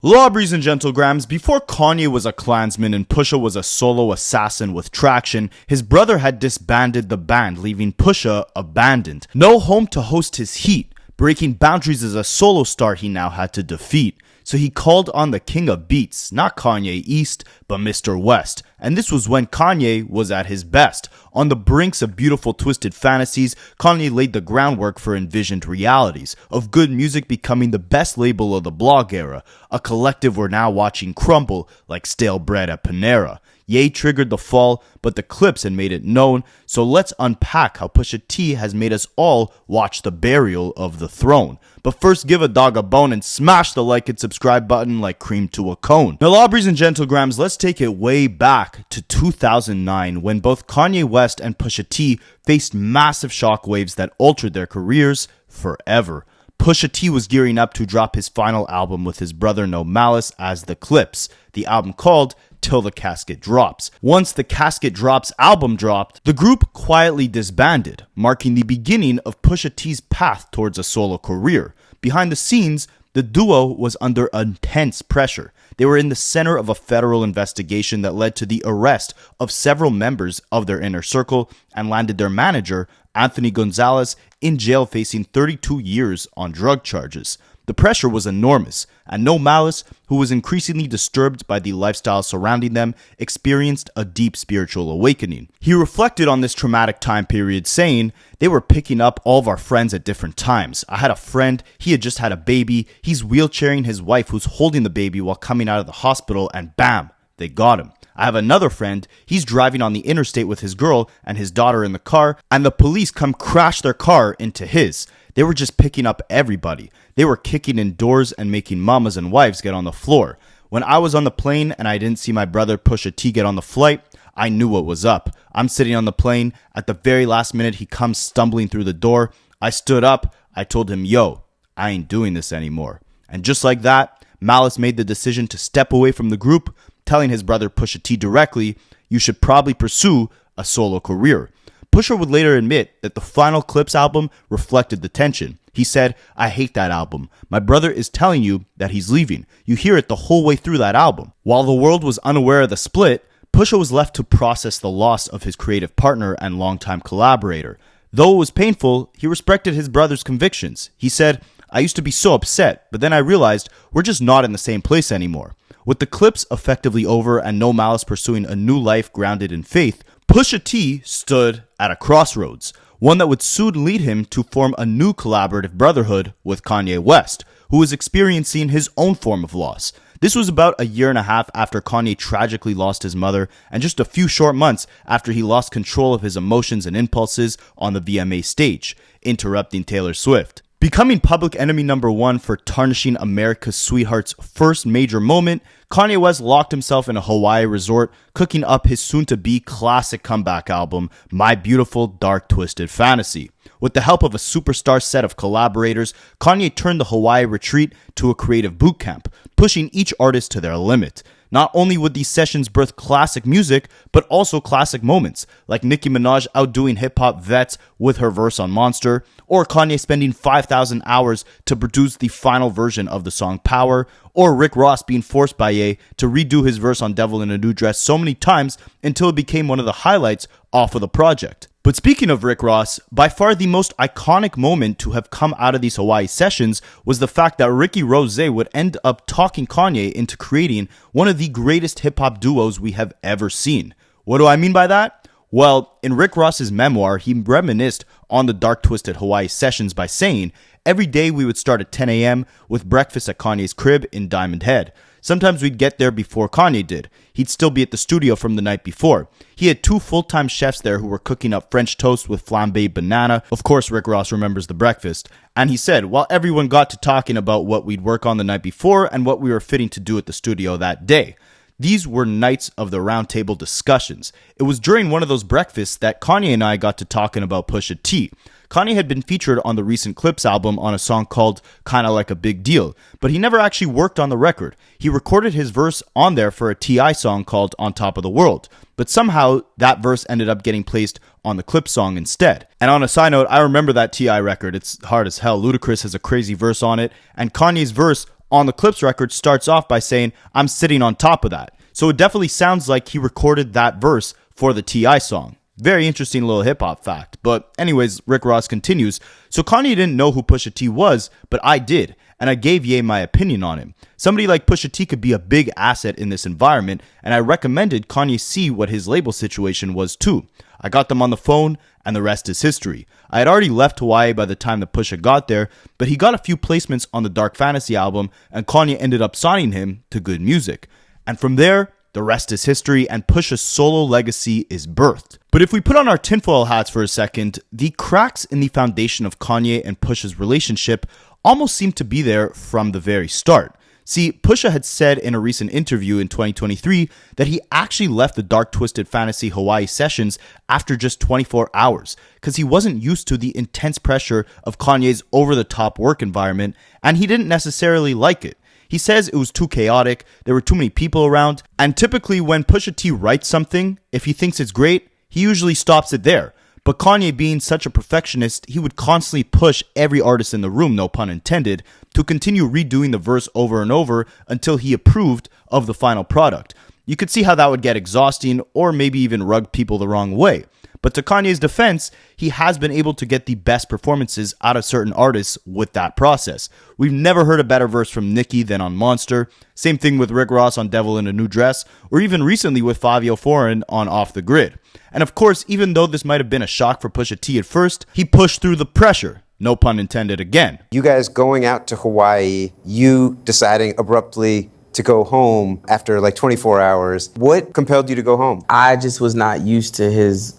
Lobbies and gentlegrams, before Kanye was a Klansman and Pusha was a solo assassin with traction, his brother had disbanded the band, leaving Pusha abandoned. No home to host his heat, breaking boundaries as a solo star he now had to defeat. So he called on the king of beats, not Kanye East, but Mr. West. And this was when Kanye was at his best. On the brinks of beautiful twisted fantasies, Kanye laid the groundwork for envisioned realities, of good music becoming the best label of the blog era, a collective we're now watching crumble like stale bread at Panera. Ye triggered the fall, but the Clipse had made it known, so let's unpack how Pusha T has made us all watch the burial of the throne. But first, give a dog a bone and smash the like and subscribe button like cream to a cone. Now, Lobbies and gentlegrams, let's take it way back to 2009 when both Kanye West and Pusha T faced massive shockwaves that altered their careers forever. Pusha T was gearing up to drop his final album with his brother No Malice as the Clipse, the album called Till the Casket Drops. Once the Casket Drops album dropped, the group quietly disbanded, marking the beginning of Pusha T's path towards a solo career. Behind the scenes, the duo was under intense pressure. They were in the center of a federal investigation that led to the arrest of several members of their inner circle and landed their manager, Anthony Gonzalez, in jail facing 32 years on drug charges. The pressure was enormous, and No Malice, who was increasingly disturbed by the lifestyle surrounding them, experienced a deep spiritual awakening. He reflected on this traumatic time period, saying, "They were picking up all of our friends at different times. I had a friend, he had just had a baby, he's wheelchairing his wife who's holding the baby while coming out of the hospital, and bam, they got him. I have another friend, he's driving on the interstate with his girl and his daughter in the car, and the police come crash their car into his. They were just picking up everybody. They were kicking in doors and making mamas and wives get on the floor. When I was on the plane and I didn't see my brother Pusha T get on the flight, I knew what was up. I'm sitting on the plane. At the very last minute, he comes stumbling through the door. I stood up. I told him, yo, I ain't doing this anymore." And just like that, Malice made the decision to step away from the group, telling his brother Pusha T directly, "You should probably pursue a solo career." Pusha would later admit that the final Clipse album reflected the tension. He said, "I hate that album. My brother is telling you that he's leaving. You hear it the whole way through that album." While the world was unaware of the split, Pusha was left to process the loss of his creative partner and longtime collaborator. Though it was painful, he respected his brother's convictions. He said, "I used to be so upset, but then I realized we're just not in the same place anymore." With the Clipse effectively over and No Malice pursuing a new life grounded in faith, Pusha T stood at a crossroads, one that would soon lead him to form a new collaborative brotherhood with Kanye West, who was experiencing his own form of loss. This was about a year and a half after Kanye tragically lost his mother, and just a few short months after he lost control of his emotions and impulses on the VMA stage, interrupting Taylor Swift. Becoming public enemy number one for tarnishing America's sweetheart's first major moment, Kanye West locked himself in a Hawaii resort, cooking up his soon-to-be classic comeback album, My Beautiful Dark Twisted Fantasy. With the help of a superstar set of collaborators, Kanye turned the Hawaii retreat to a creative boot camp, pushing each artist to their limit. Not only would these sessions birth classic music, but also classic moments, like Nicki Minaj outdoing hip-hop vets with her verse on Monster, or Kanye spending 5,000 hours to produce the final version of the song Power, or Rick Ross being forced by Ye to redo his verse on Devil in a New Dress so many times until it became one of the highlights off of the project. But speaking of Rick Ross, by far the most iconic moment to have come out of these Hawaii sessions was the fact that Ricky Rose would end up talking Kanye into creating one of the greatest hip-hop duos we have ever seen. What do I mean by that? Well, in Rick Ross's memoir, he reminisced on the Dark Twisted Hawaii sessions by saying, "Every day we would start at 10 a.m. with breakfast at Kanye's crib in Diamond Head. Sometimes we'd get there before Kanye did. He'd still be at the studio from the night before. He had 2 full-time chefs there who were cooking up French toast with flambéed banana." Of course, Rick Ross remembers the breakfast. And he said, while everyone got to talking about what we'd work on the night before and what we were fitting to do at the studio that day. These were nights of the roundtable discussions. It was during one of those breakfasts that Kanye and I got to talking about Pusha T. Kanye had been featured on the recent Clipse album on a song called Kinda Like a Big Deal, but he never actually worked on the record. He recorded his verse on there for a T.I. song called On Top of the World, but somehow that verse ended up getting placed on the Clipse song instead. And on a side note, I remember that T.I. record. It's hard as hell. Ludacris has a crazy verse on it, and Kanye's verse on the Clipse record starts off by saying, "I'm sitting on top of that." So it definitely sounds like he recorded that verse for the T.I. song. Very interesting little hip-hop fact. But anyways, Rick Ross continues, "So Kanye didn't know who Pusha T was, but I did, and I gave Ye my opinion on him. Somebody like Pusha T could be a big asset in this environment, and I recommended Kanye see what his label situation was too. I got them on the phone, and the rest is history. I had already left Hawaii by the time that Pusha got there, but he got a few placements on the Dark Fantasy album, and Kanye ended up signing him to Good Music. And from there, the rest is history, and Pusha's solo legacy is birthed." But if we put on our tinfoil hats for a second, the cracks in the foundation of Kanye and Pusha's relationship almost seem to be there from the very start. See, Pusha had said in a recent interview in 2023 that he actually left the Dark Twisted Fantasy Hawaii sessions after just 24 hours because he wasn't used to the intense pressure of Kanye's over-the-top work environment, and he didn't necessarily like it. He says it was too chaotic, there were too many people around, and typically when Pusha T writes something, if he thinks it's great, he usually stops it there. But Kanye, being such a perfectionist, he would constantly push every artist in the room, no pun intended, to continue redoing the verse over and over until he approved of the final product. You could see how that would get exhausting or maybe even rub people the wrong way. But to Kanye's defense, he has been able to get the best performances out of certain artists with that process. We've never heard a better verse from Nicki than on Monster. Same thing with Rick Ross on Devil in a New Dress, or even recently with Fabio Foreign on Off the Grid. And of course, even though this might have been a shock for Pusha T at first, he pushed through the pressure. No pun intended again. You guys going out to Hawaii, you deciding abruptly to go home after like 24 hours. What compelled you to go home? I just was not used to his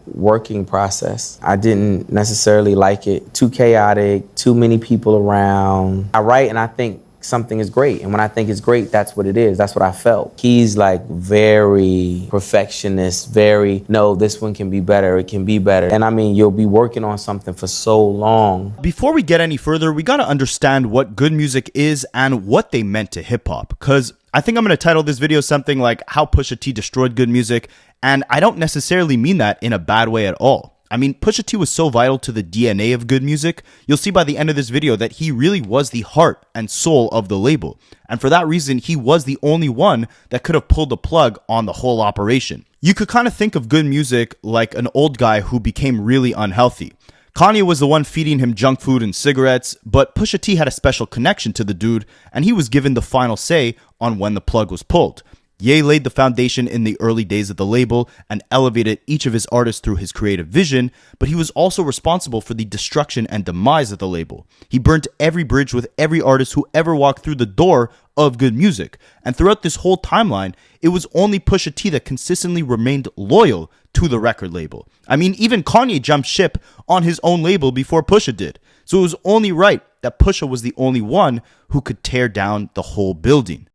working process. I didn't necessarily like it. Too chaotic, too many people around. I write and I think something is great. And when I think it's great, that's what it is. That's what I felt. He's very perfectionist, no, this one can be better. It can be better. And I mean, you'll be working on something for so long. Before we get any further, we got to understand what good music is and what they meant to hip hop. Because I think I'm going to title this video something like How Pusha T Destroyed Good Music. And I don't necessarily mean that in a bad way at all. I mean, Pusha T was so vital to the DNA of good music, you'll see by the end of this video that he really was the heart and soul of the label. And for that reason, he was the only one that could have pulled the plug on the whole operation. You could kind of think of good music like an old guy who became really unhealthy. Kanye was the one feeding him junk food and cigarettes, but Pusha T had a special connection to the dude, and he was given the final say on when the plug was pulled. Ye laid the foundation in the early days of the label and elevated each of his artists through his creative vision, but he was also responsible for the destruction and demise of the label. He burnt every bridge with every artist who ever walked through the door of good music. And throughout this whole timeline, it was only Pusha T that consistently remained loyal to the record label. I mean, even Kanye jumped ship on his own label before Pusha did. So it was only right that Pusha was the only one who could tear down the whole building.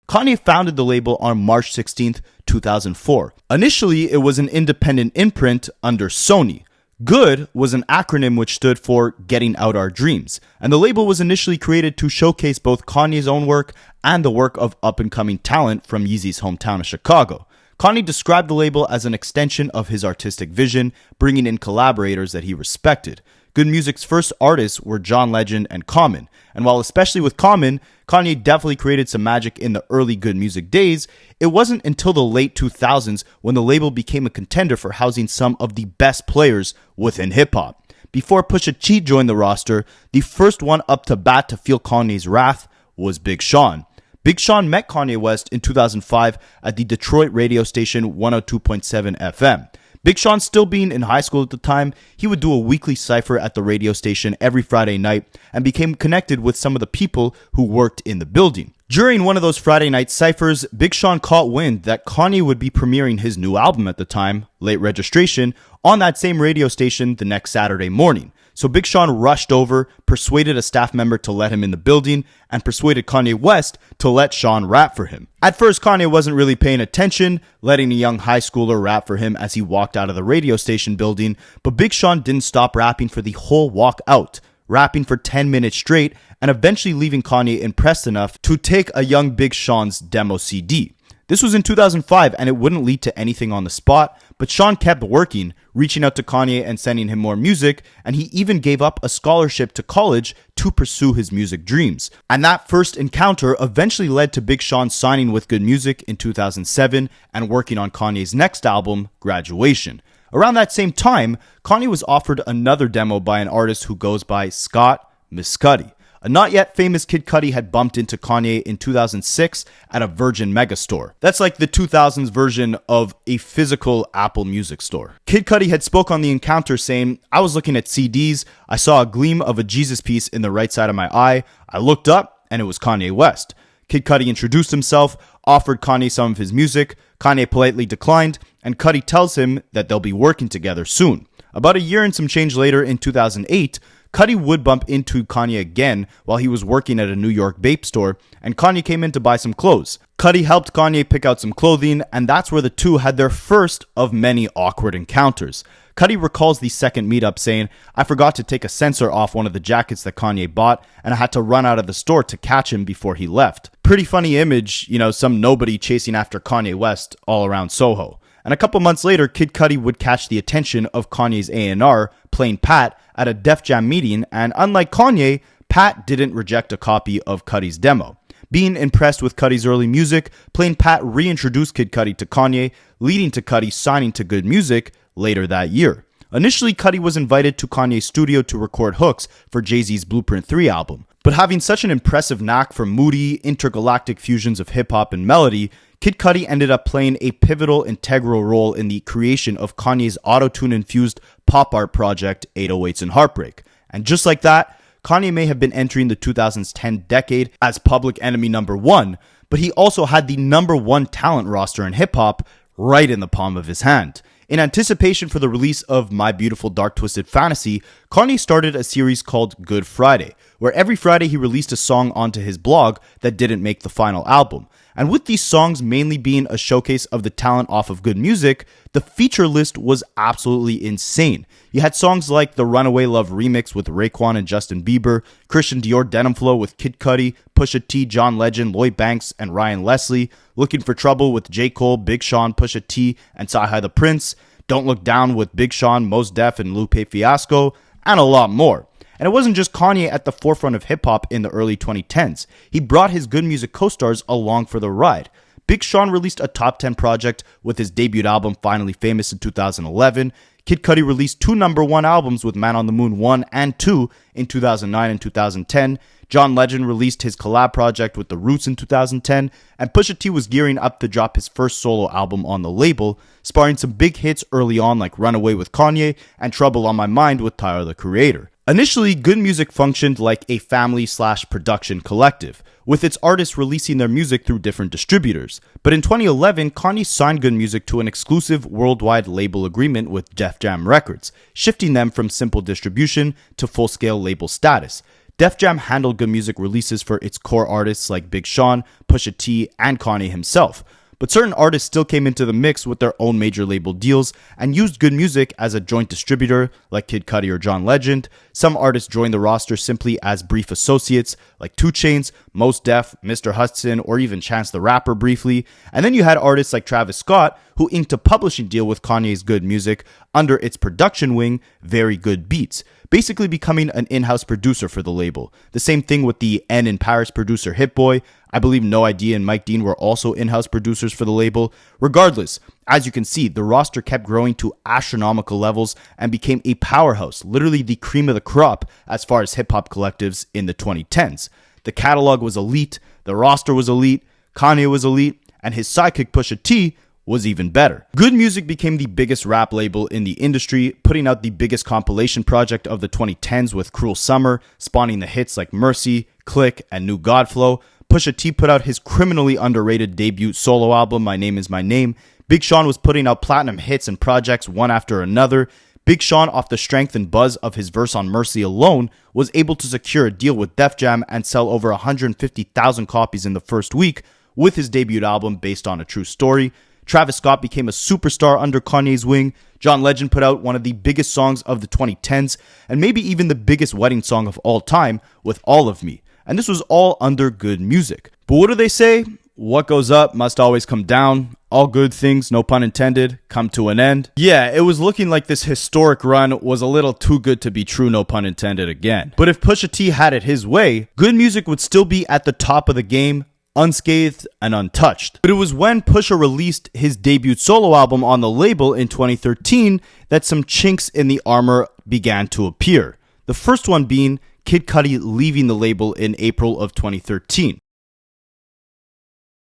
Kanye founded the label on March 16th, 2004. Initially, it was an independent imprint under Sony. GOOD was an acronym which stood for Getting Out Our Dreams, and the label was initially created to showcase both Kanye's own work and the work of up-and-coming talent from Yeezy's hometown of Chicago. Kanye described the label as an extension of his artistic vision, bringing in collaborators that he respected. Good Music's first artists were John Legend and Common, and while especially with Common, Kanye definitely created some magic in the early Good Music days, it wasn't until the late 2000s when the label became a contender for housing some of the best players within hip-hop. Before Pusha T joined the roster, the first one up to bat to feel Kanye's wrath was Big Sean. Big Sean met Kanye West in 2005 at the Detroit radio station 102.7 FM. Big Sean still being in high school at the time, he would do a weekly cypher at the radio station every Friday night and became connected with some of the people who worked in the building. During one of those Friday night cyphers, Big Sean caught wind that Kanye would be premiering his new album at the time, Late Registration, on that same radio station the next Saturday morning. So Big Sean rushed over, persuaded a staff member to let him in the building, and persuaded Kanye West to let Sean rap for him. At first, Kanye wasn't really paying attention, letting a young high schooler rap for him as he walked out of the radio station building, but Big Sean didn't stop rapping for the whole walk out, rapping for 10 minutes straight, and eventually leaving Kanye impressed enough to take a young Big Sean's demo CD. This was in 2005 and it wouldn't lead to anything on the spot, but Sean kept working, reaching out to Kanye and sending him more music, and he even gave up a scholarship to college to pursue his music dreams. And that first encounter eventually led to Big Sean signing with Good Music in 2007 and working on Kanye's next album, Graduation. Around that same time, Kanye was offered another demo by an artist who goes by Scott Miss Cudi. A not yet famous Kid Cudi had bumped into Kanye in 2006 at a Virgin Megastore. That's like the 2000s version of a physical Apple Music store. Kid Cudi had spoke on the encounter saying, "I was looking at CDs, I saw a gleam of a Jesus piece in the right side of my eye, I looked up and it was Kanye West." Kid Cudi introduced himself, offered Kanye some of his music, Kanye politely declined, and Cudi tells him that they'll be working together soon. About a year and some change later in 2008, Cudi would bump into Kanye again while he was working at a New York vape store, and Kanye came in to buy some clothes. Cudi helped Kanye pick out some clothing, and that's where the two had their first of many awkward encounters. Cudi recalls the second meetup saying, "I forgot to take a sensor off one of the jackets that Kanye bought, and I had to run out of the store to catch him before he left." Pretty funny image, some nobody chasing after Kanye West all around Soho. And a couple months later, Kid Cudi would catch the attention of Kanye's A&R, Plain Pat, at a Def Jam meeting, and unlike Kanye, Pat didn't reject a copy of Cudi's demo. Being impressed with Cudi's early music, Plain Pat reintroduced Kid Cudi to Kanye, leading to Cudi signing to Good Music later that year. Initially, Cudi was invited to Kanye's studio to record hooks for Jay-Z's Blueprint 3 album. But having such an impressive knack for moody, intergalactic fusions of hip-hop and melody, Kid Cudi ended up playing a pivotal, integral role in the creation of Kanye's auto-tune-infused pop art project, 808s and Heartbreak. And just like that, Kanye may have been entering the 2010 decade as Public Enemy #1, but he also had the #1 talent roster in hip-hop right in the palm of his hand. In anticipation for the release of My Beautiful Dark Twisted Fantasy, Kanye started a series called Good Friday, where every Friday he released a song onto his blog that didn't make the final album. And with these songs mainly being a showcase of the talent off of Good Music, the feature list was absolutely insane. You had songs like the Runaway Love remix with Raekwon and Justin Bieber, Christian Dior Denim Flow with Kid Cudi, Pusha T, John Legend, Lloyd Banks, and Ryan Leslie, Looking for Trouble with J. Cole, Big Sean, Pusha T, and Sci-Hi the Prince, Don't Look Down with Big Sean, Mos Def, and Lupe Fiasco, and a lot more. And it wasn't just Kanye at the forefront of hip-hop in the early 2010s. He brought his Good Music co-stars along for the ride. Big Sean released a top 10 project with his debut album Finally Famous in 2011. Kid Cudi released 2 #1 albums with Man on the Moon 1 and 2 in 2009 and 2010. John Legend released his collab project with The Roots in 2010, and Pusha T was gearing up to drop his first solo album on the label, sparring some big hits early on like Runaway with Kanye and Trouble on My Mind with Tyler the Creator. Initially, Good Music functioned like a family/production collective, with its artists releasing their music through different distributors. But in 2011, Kanye signed Good Music to an exclusive worldwide label agreement with Def Jam Records, shifting them from simple distribution to full-scale label status. Def Jam handled Good Music releases for its core artists like Big Sean, Pusha T, and Kanye himself. But certain artists still came into the mix with their own major label deals and used Good Music as a joint distributor like Kid Cudi or John Legend. Some artists joined the roster simply as brief associates like 2 Chainz, Mos Def, Mr. Hudson, or even Chance the Rapper briefly. And then you had artists like Travis Scott who inked a publishing deal with Kanye's Good Music under its production wing, Very Good Beats, basically becoming an in-house producer for the label. The same thing with the N in Paris producer Hit Boy. I believe No Idea and Mike Dean were also in-house producers for the label. Regardless, as you can see, the roster kept growing to astronomical levels and became a powerhouse, literally the cream of the crop as far as hip-hop collectives in the 2010s. The catalog was elite, the roster was elite, Kanye was elite, and his sidekick Pusha T was even better. Good Music became the biggest rap label in the industry, putting out the biggest compilation project of the 2010s with Cruel Summer, spawning the hits like Mercy, Click, and New Godflow. Pusha T put out his criminally underrated debut solo album, My Name Is My Name. Big Sean was putting out platinum hits and projects one after another. Big Sean, off the strength and buzz of his verse on Mercy alone, was able to secure a deal with Def Jam and sell over 150,000 copies in the first week with his debut album based on a true story. Travis Scott became a superstar under Kanye's wing. John Legend put out one of the biggest songs of the 2010s, and maybe even the biggest wedding song of all time with All of Me. And this was all under Good Music. But what do they say? what goes up must always come down. All good things, no pun intended, come to an end. Yeah, it was looking like this historic run was a little too good to be true, no pun intended again. But if Pusha T had it his way, good music would still be at the top of the game, unscathed and untouched. But it was when Pusha released his debut solo album on the label in 2013 that some chinks in the armor began to appear. The first one being Kid Cudi leaving the label in April of 2013.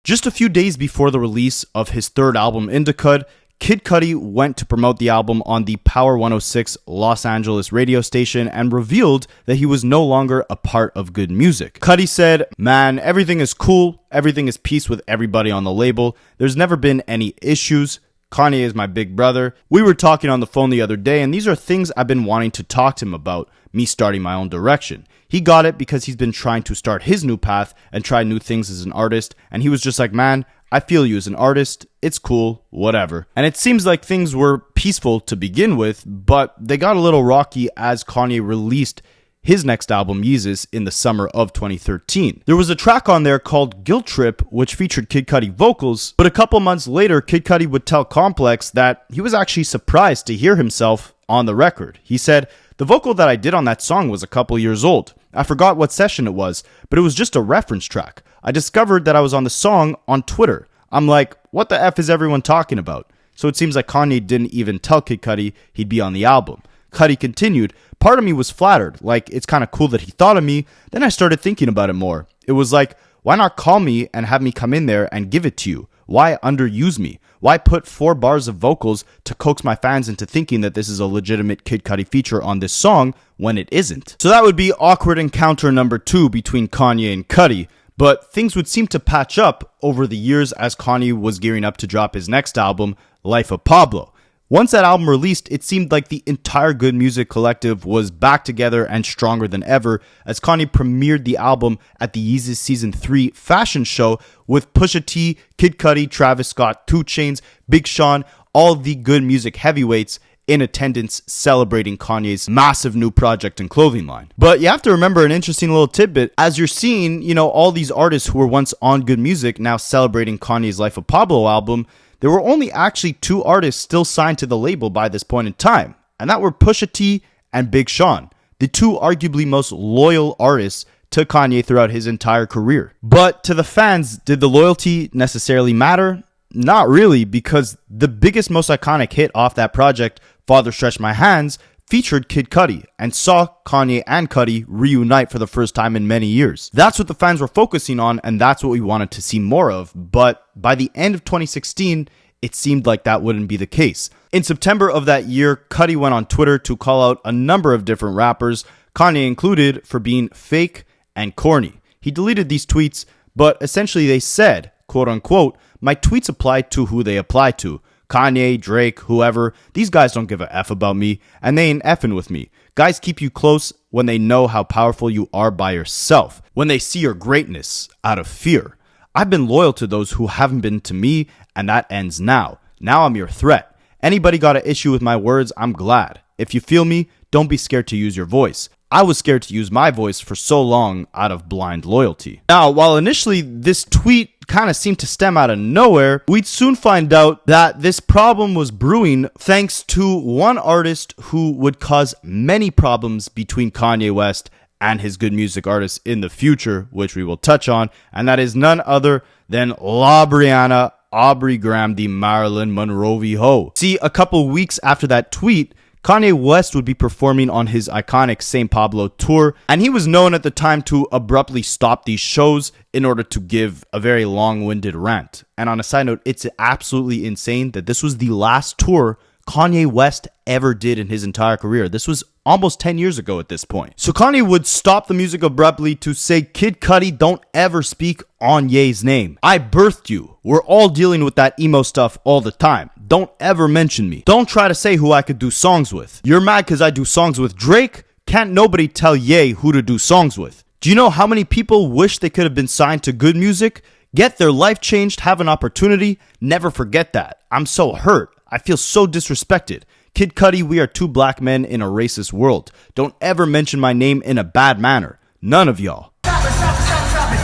Just a few days before the release of his third album, Indicud, Kid Cudi went to promote the album on the Power 106 Los Angeles radio station and revealed that he was no longer a part of Good Music. Cudi said, "Man, everything is cool. Everything is peace with everybody on the label. There's never been any issues. Kanye is my big brother. We were talking on the phone the other day, and these are things I've been wanting to talk to him about, me starting my own direction. He got it because he's been trying to start his new path and try new things as an artist, and he was just like, man, I feel you as an artist. It's cool, whatever." And it seems like things were peaceful to begin with, but they got a little rocky as Kanye released his next album, Yeezus, in the summer of 2013. There was a track on there called Guilt Trip, which featured Kid Cudi vocals, but a couple months later, Kid Cudi would tell Complex that he was actually surprised to hear himself on the record. He said, "The vocal that I did on that song was a couple years old. I forgot what session it was, but it was just a reference track. I discovered that I was on the song on Twitter. I'm like, what the F is everyone talking about?" So it seems like Kanye didn't even tell Kid Cudi he'd be on the album. Cudi continued, "Part of me was flattered, like it's kind of cool that he thought of me. Then I started thinking about it more. It was like, why not call me and have me come in there and give it to you? Why underuse me? Why put 4 bars of vocals to coax my fans into thinking that this is a legitimate Kid Cudi feature on this song when it isn't?" So that would be awkward encounter number 2 between Kanye and Cudi. But things would seem to patch up over the years as Kanye was gearing up to drop his next album, Life of Pablo. Once that album released, it seemed like the entire Good Music collective was back together and stronger than ever as Kanye premiered the album at the Yeezus Season 3 fashion show with Pusha T, Kid Cudi, Travis Scott, 2 Chainz, Big Sean, all the Good Music heavyweights in attendance celebrating Kanye's massive new project and clothing line. But you have to remember an interesting little tidbit. As you're seeing, all these artists who were once on Good Music now celebrating Kanye's Life of Pablo album, there were only actually 2 artists still signed to the label by this point in time, and that were Pusha T and Big Sean, the 2 arguably most loyal artists to Kanye throughout his entire career. But to the fans, did the loyalty necessarily matter? Not really, because the biggest, most iconic hit off that project, Father Stretch My Hands, featured Kid Cudi and saw Kanye and Cudi reunite for the first time in many years. That's what the fans were focusing on, and that's what we wanted to see more of. But by the end of 2016, it seemed like that wouldn't be the case. In September of that year, Cudi went on Twitter to call out a number of different rappers, Kanye included, for being fake and corny. He deleted these tweets, but essentially they said, quote unquote, "My tweets apply to who they apply to. Kanye, Drake, whoever, these guys don't give a F about me, and they ain't effing with me. Guys keep you close when they know how powerful you are by yourself, when they see your greatness out of fear. I've been loyal to those who haven't been to me, and that ends now. Now I'm your threat. Anybody got an issue with my words, I'm glad. If you feel me, don't be scared to use your voice. I was scared to use my voice for so long out of blind loyalty." Now, while initially this tweet kind of seemed to stem out of nowhere, we'd soon find out that this problem was brewing thanks to one artist who would cause many problems between Kanye West and his Good Music artists in the future, which we will touch on, and that is none other than La Brianna Aubrey Graham, the Marilyn Monroe ho. See, a couple weeks after that tweet, Kanye West would be performing on his iconic St. Pablo tour, and he was known at the time to abruptly stop these shows in order to give a very long-winded rant. And on a side note, it's absolutely insane that this was the last tour Kanye West ever did in his entire career. This was almost 10 years ago at this point. So Kanye would stop the music abruptly to say, "Kid Cudi, don't ever speak on Ye's name. I birthed you. We're all dealing with that emo stuff all the time. Don't ever mention me. Don't try to say who I could do songs with. You're mad because I do songs with Drake? Can't nobody tell Ye who to do songs with. Do you know how many people wish they could have been signed to Good Music? Get their life changed, have an opportunity? Never forget that. I'm so hurt. I feel so disrespected. Kid Cudi, we are 2 black men in a racist world. Don't ever mention my name in a bad manner. None of y'all." Stop it.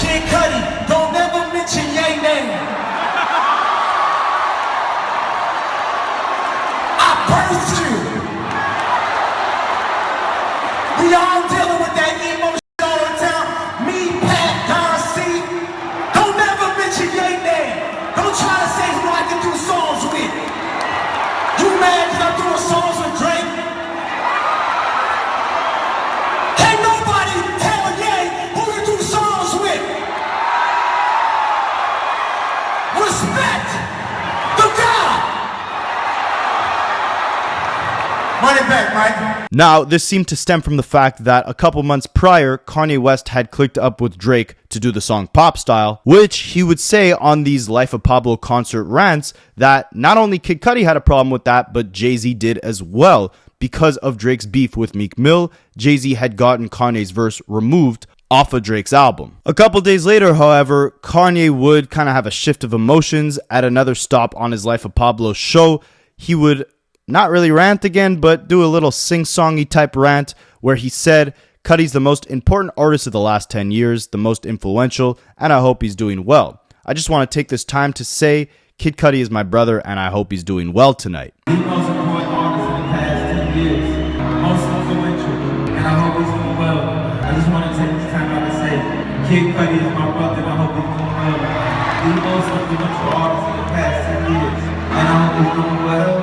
Kid Cudi, don't ever Run it back, Mike. Now, this seemed to stem from the fact that a couple months prior, Kanye West had clicked up with Drake to do the song Pop Style, which he would say on these Life of Pablo concert rants that not only Kid Cudi had a problem with that, but Jay-Z did as well. Because of Drake's beef with Meek Mill, Jay-Z had gotten Kanye's verse removed off of Drake's album. A couple days later, however, Kanye would kind of have a shift of emotions. At another stop on his Life of Pablo show, he would not really rant again, but do a little sing-songy type rant where he said, Cudi's the most important artist of the last 10 years, the most influential, and I hope he's doing well. I just want to take this time to say, Kid Cudi is my brother, and I hope he's doing well tonight. The most important artist in the past 10 years, most influential, and I hope he's doing well. I just want to take this time out to say, Kid Cudi is my brother, and I hope he's doing well. The most influential artist in the past 10 years, and I hope he's doing well.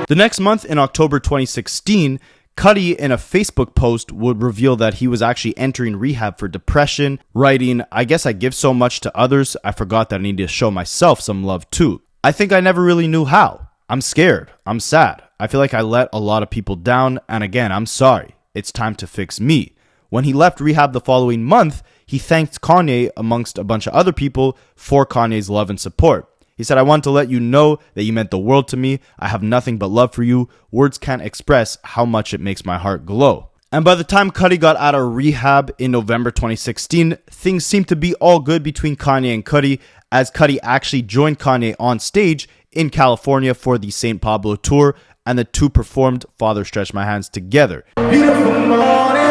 The next month, in October 2016, Cudi in a Facebook post would reveal that he was actually entering rehab for depression, writing, I guess I give so much to others, I forgot that I need to show myself some love too. I think I never really knew how. I'm scared. I'm sad. I feel like I let a lot of people down, and again, I'm sorry. It's time to fix me. When he left rehab the following month, he thanked Kanye amongst a bunch of other people for Kanye's love and support. He said, I want to let you know that you meant the world to me. I have nothing but love for you. Words can't express how much it makes my heart glow. And by the time Cudi got out of rehab in November 2016, things seemed to be all good between Kanye and Cudi, as Cudi actually joined Kanye on stage in California for the St. Pablo tour, and the two performed Father Stretch My Hands together. Beautiful morning.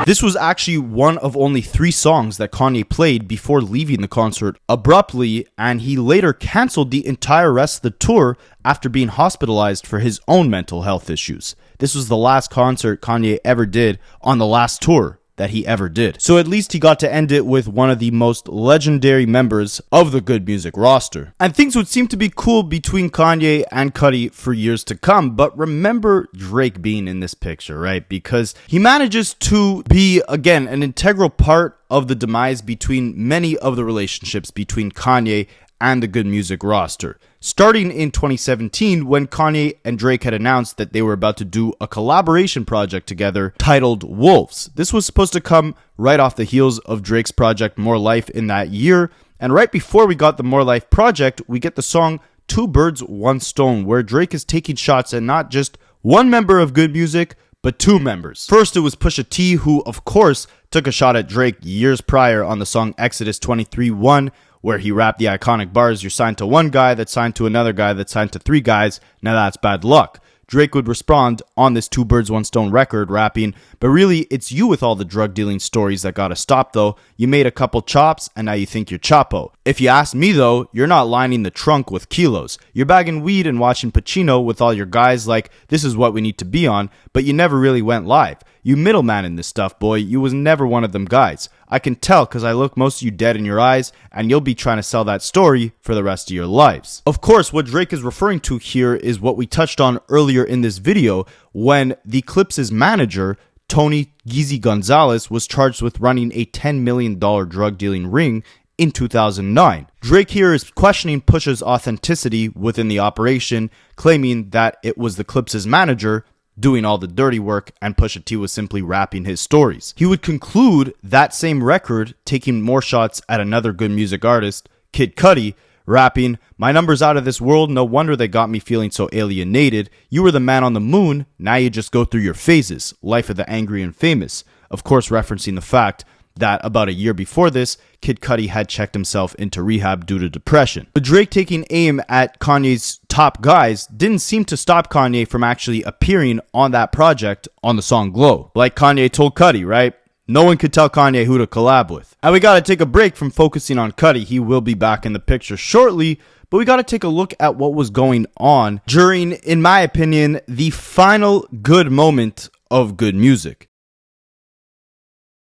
This was actually one of only 3 songs that Kanye played before leaving the concert abruptly, and he later canceled the entire rest of the tour after being hospitalized for his own mental health issues. This was the last concert Kanye ever did on the last tour that he ever did. So at least he got to end it with one of the most legendary members of the Good Music roster. And things would seem to be cool between Kanye and Cudi for years to come, but remember Drake being in this picture, right? Because he manages to be, again, an integral part of the demise between many of the relationships between Kanye and the Good Music roster. Starting in 2017, when Kanye and Drake had announced that they were about to do a collaboration project together titled Wolves. This was supposed to come right off the heels of Drake's project More Life in that year, and right before we got the More Life project, we get the song Two Birds, One Stone, where Drake is taking shots at not just one member of Good Music, but 2 members. First, it was Pusha T, who, of course, took a shot at Drake years prior on the song Exodus 23:1, where he rapped the iconic bars, you're signed to one guy, that's signed to another guy, that's signed to 3 guys, now that's bad luck. Drake would respond on this Two Birds, One Stone record, rapping, but really, it's you with all the drug dealing stories that gotta stop though. You made a couple chops, and now you think you're Chapo. If you ask me though, you're not lining the trunk with kilos. You're bagging weed and watching Pacino with all your guys like, this is what we need to be on, but you never really went live. You middleman in this stuff, boy. You was never one of them guys. I can tell because I look most of you dead in your eyes, and you'll be trying to sell that story for the rest of your lives. Of course, what Drake is referring to here is what we touched on earlier in this video, when the Clipse's manager, Tony Geezy Gonzalez, was charged with running a $10 million drug dealing ring in 2009. Drake here is questioning Pusha's authenticity within the operation, claiming that it was the Clipse's manager doing all the dirty work and Pusha T was simply rapping his stories. He would conclude that same record taking more shots at another Good Music artist, Kid Cudi, rapping, my numbers out of this world, no wonder they got me feeling so alienated. You were the man on the moon, now you just go through your phases. Life of the angry and famous. Of course, referencing the fact that about a year before this, Kid Cudi had checked himself into rehab due to depression. But Drake taking aim at Kanye's top guys didn't seem to stop Kanye from actually appearing on that project on the song Glow. Like Kanye told Cudi, right? No one could tell Kanye who to collab with. And we gotta take a break from focusing on Cudi. He will be back in the picture shortly, but we gotta take a look at what was going on during, in my opinion, the final good moment of Good Music.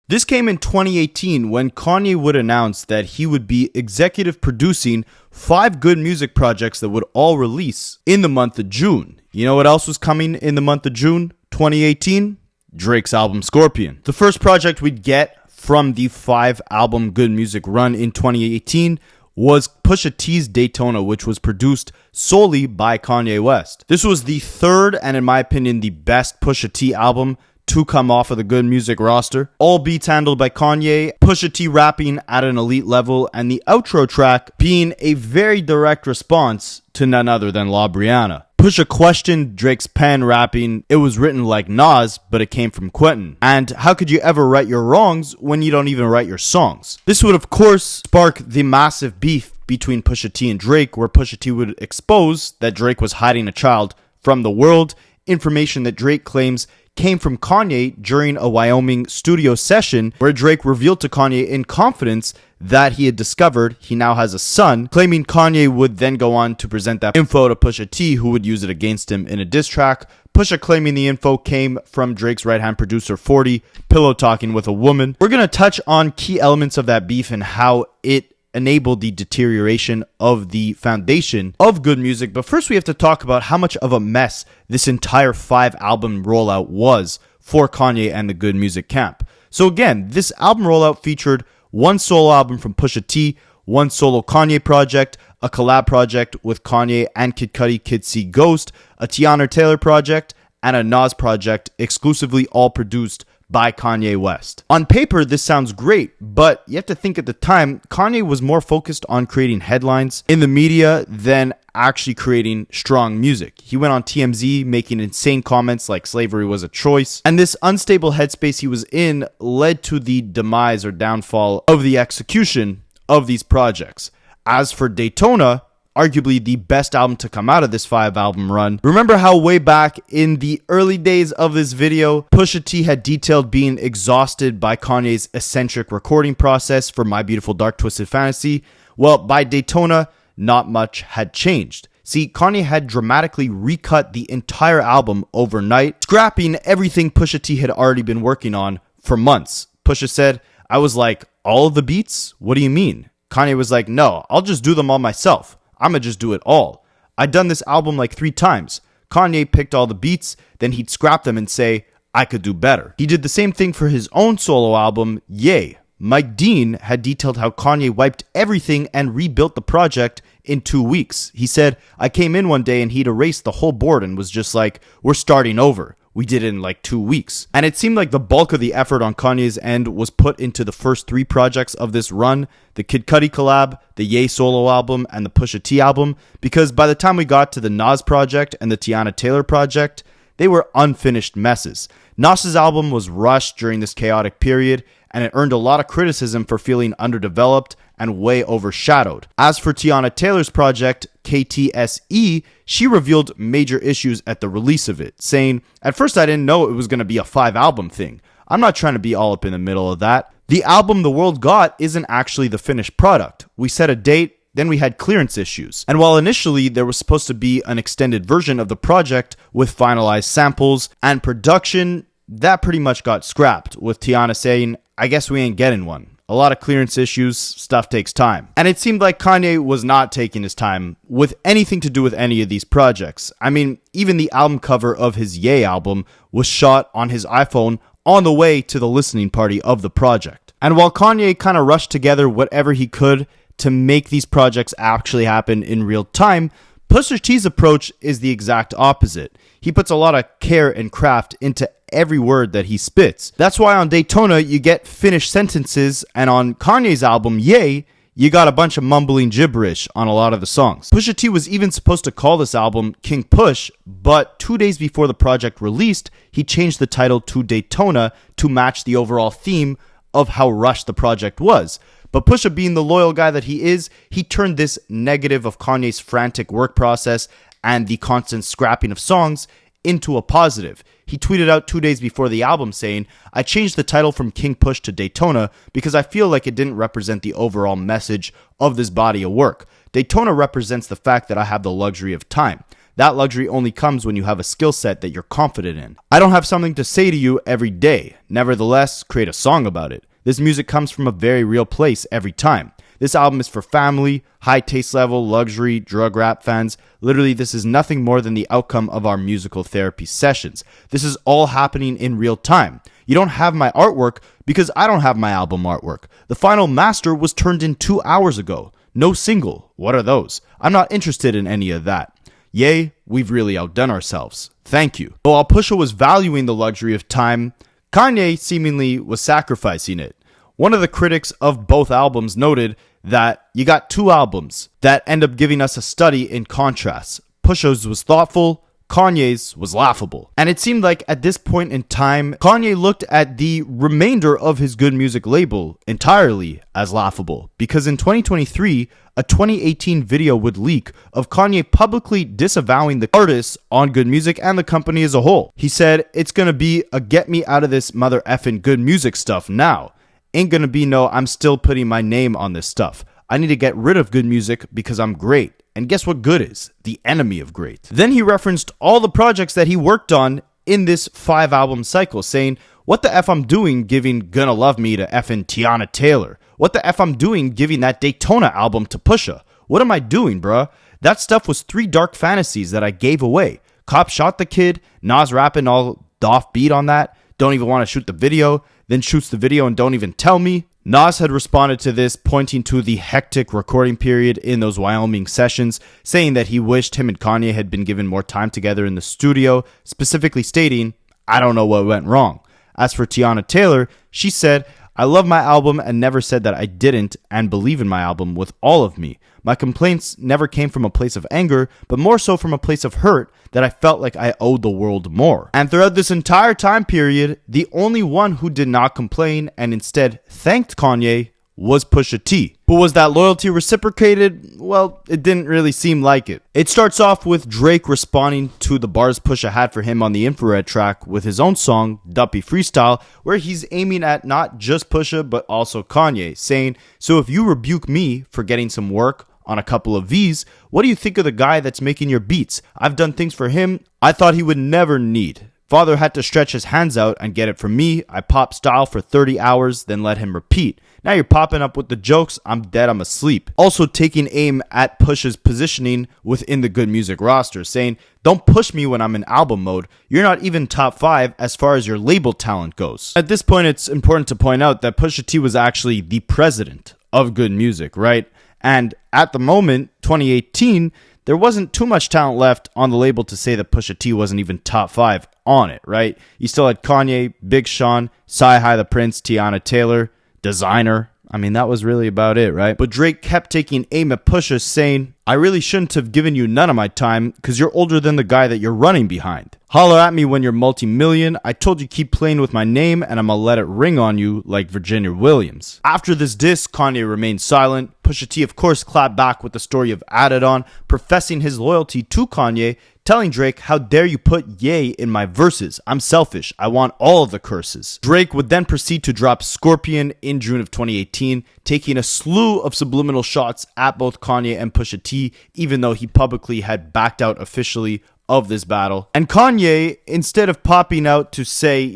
This came in 2018 when Kanye would announce that he would be executive producing 5 good music projects that would all release in the month of June. You know what else was coming in the month of June 2018? Drake's album Scorpion. The first project we'd get from the 5-album good music run in 2018 was Pusha T's Daytona, which was produced solely by Kanye West. This was the third and, in my opinion, the best Pusha T album to come off of the good music roster. All beats handled by Kanye, Pusha T rapping at an elite level, and the outro track being a very direct response to none other than La Brianna. Pusha questioned Drake's pen rapping, it was written like Nas, but it came from Quentin. And how could you ever right your wrongs when you don't even write your songs? This would of course spark the massive beef between Pusha T and Drake, where Pusha T would expose that Drake was hiding a child from the world, information that Drake claims came from Kanye during a Wyoming studio session where Drake revealed to Kanye in confidence that he had discovered he now has a son, claiming Kanye would then go on to present that info to Pusha T, who would use it against him in a diss track. Pusha claiming the info came from Drake's right-hand producer 40, pillow talking with a woman. We're going to touch on key elements of that beef and how it enabled the deterioration of the foundation of good music. But first we have to talk about how much of a mess this entire 5-album rollout was for Kanye and the good music camp. So again, this album rollout featured 1 solo album from Pusha T, 1 solo Kanye project, a collab project with Kanye and Kid Cudi, Kid C Ghost, a Tiana Taylor project, and a Nas project, exclusively all produced by Kanye West. On paper, this sounds great, but you have to think at the time, Kanye was more focused on creating headlines in the media than actually creating strong music. He went on TMZ making insane comments like slavery was a choice, and this unstable headspace he was in led to the demise or downfall of the execution of these projects. As for Daytona, arguably the best album to come out of this 5-album run. Remember how way back in the early days of this video, Pusha T had detailed being exhausted by Kanye's eccentric recording process for My Beautiful Dark Twisted Fantasy? Well, by Daytona, not much had changed. See, Kanye had dramatically recut the entire album overnight, scrapping everything Pusha T had already been working on for months. Pusha said, I was like, all of the beats? What do you mean? Kanye was like, no, I'll just do them all myself. I'ma just do it all. I'd done this album like 3 times. Kanye picked all the beats, then he'd scrap them and say, I could do better. He did the same thing for his own solo album, Yay. Mike Dean had detailed how Kanye wiped everything and rebuilt the project in 2 weeks. He said, I came in one day and he'd erased the whole board and was just like, we're starting over. We did it in like 2 weeks. And it seemed like the bulk of the effort on Kanye's end was put into the first 3 projects of this run, the Kid Cudi collab, the Ye solo album, and the Pusha T album, because by the time we got to the Nas project and the Tiana Taylor project, they were unfinished messes. Nas's album was rushed during this chaotic period, and it earned a lot of criticism for feeling underdeveloped and way overshadowed. As for Tiana Taylor's project, KTSE, she revealed major issues at the release of it, saying, at first I didn't know it was going to be a 5-album thing. I'm not trying to be all up in the middle of that. The album the world got isn't actually the finished product. We set a date, then we had clearance issues. And while initially there was supposed to be an extended version of the project with finalized samples and production, that pretty much got scrapped, with Tiana saying, I guess we ain't getting one. A lot of clearance issues, stuff takes time. And it seemed like Kanye was not taking his time with anything to do with any of these projects. I mean, even the album cover of his Ye album was shot on his iPhone on the way to the listening party of the project. And while Kanye kind of rushed together whatever he could to make these projects actually happen in real time, Pusha T's approach is the exact opposite. He puts a lot of care and craft into every word that he spits. That's why on Daytona you get finished sentences, and on Kanye's album Ye, you got a bunch of mumbling gibberish on a lot of the songs. Pusha T was even supposed to call this album King Push, but 2 days before the project released, he changed the title to Daytona to match the overall theme of how rushed the project was. But Pusha, being the loyal guy that he is, he turned this negative of Kanye's frantic work process and the constant scrapping of songs into a positive. He tweeted out 2 days before the album saying, I changed the title from King Push to Daytona because I feel like it didn't represent the overall message of this body of work. Daytona represents the fact that I have the luxury of time. That luxury only comes when you have a skill set that you're confident in. I don't have something to say to you every day. Nevertheless, create a song about it. This music comes from a very real place every time. This album is for family, high taste level, luxury, drug rap fans. Literally, this is nothing more than the outcome of our musical therapy sessions. This is all happening in real time. You don't have my artwork because I don't have my album artwork. The final master was turned in 2 hours ago. No single. What are those? I'm not interested in any of that. Yay, we've really outdone ourselves. Thank you. But while Pusha was valuing the luxury of time, Kanye seemingly was sacrificing it. One of the critics of both albums noted that you got two albums that end up giving us a study in contrasts. Pusha's was thoughtful, Kanye's was laughable. And it seemed like at this point in time, Kanye looked at the remainder of his Good Music label entirely as laughable. Because in 2023, a 2018 video would leak of Kanye publicly disavowing the artists on Good Music and the company as a whole. He said, "It's gonna be a get me out of this mother effing Good Music stuff now. Ain't gonna be no, I'm still putting my name on this stuff. I need to get rid of Good Music because I'm great. And guess what good is? The enemy of great." Then he referenced all the projects that he worked on in this 5-album cycle, saying, "What the F I'm doing giving Gonna Love Me to effing Tiana Taylor? What the F I'm doing giving that Daytona album to Pusha? What am I doing, bruh? That stuff was 3 dark fantasies that I gave away. Cop shot the kid, Nas rapping all doff beat on that, don't even want to shoot the video, then shoots the video and don't even tell me." Nas had responded to this, pointing to the hectic recording period in those Wyoming sessions, saying that he wished him and Kanye had been given more time together in the studio, specifically stating, "I don't know what went wrong." As for Tiana Taylor, she said, "I love my album and never said that I didn't, and believe in my album with all of me. My complaints never came from a place of anger, but more so from a place of hurt that I felt like I owed the world more." And throughout this entire time period, the only one who did not complain and instead thanked Kanye was Pusha T. But was that loyalty reciprocated? Well, it didn't really seem like it. It starts off with Drake responding to the bars Pusha had for him on the Infrared track with his own song, Duppy Freestyle, where he's aiming at not just Pusha, but also Kanye, saying, "So if you rebuke me for getting some work on a couple of V's, what do you think of the guy that's making your beats? I've done things for him I thought he would never need. Father had to stretch his hands out and get it from me. I pop style for 30 hours, then let him repeat. Now you're popping up with the jokes. I'm dead, I'm asleep." Also taking aim at Pusha's positioning within the Good Music roster, saying, "Don't push me when I'm in album mode. You're not even top 5 as far as your label talent goes." At this point, it's important to point out that Pusha T was actually the president of Good Music, right? And at the moment, 2018, there wasn't too much talent left on the label to say that Pusha T wasn't even top 5 on it, right? You still had Kanye, Big Sean, Sci-Hi the Prince, Tiana Taylor, Designer. I mean, that was really about it, right? But Drake kept taking aim at Pusha, saying, "I really shouldn't have given you none of my time because you're older than the guy that you're running behind. Holler at me when you're multi-million. I told you keep playing with my name and I'm gonna let it ring on you like Virginia Williams." After this diss, Kanye remained silent. Pusha T, of course, clapped back with the story of Adin, professing his loyalty to Kanye, telling Drake, "How dare you put yay in my verses? I'm selfish. I want all of the curses." Drake would then proceed to drop Scorpion in June of 2018, taking a slew of subliminal shots at both Kanye and Pusha T, even though he publicly had backed out officially of this battle. And Kanye, instead of popping out to say,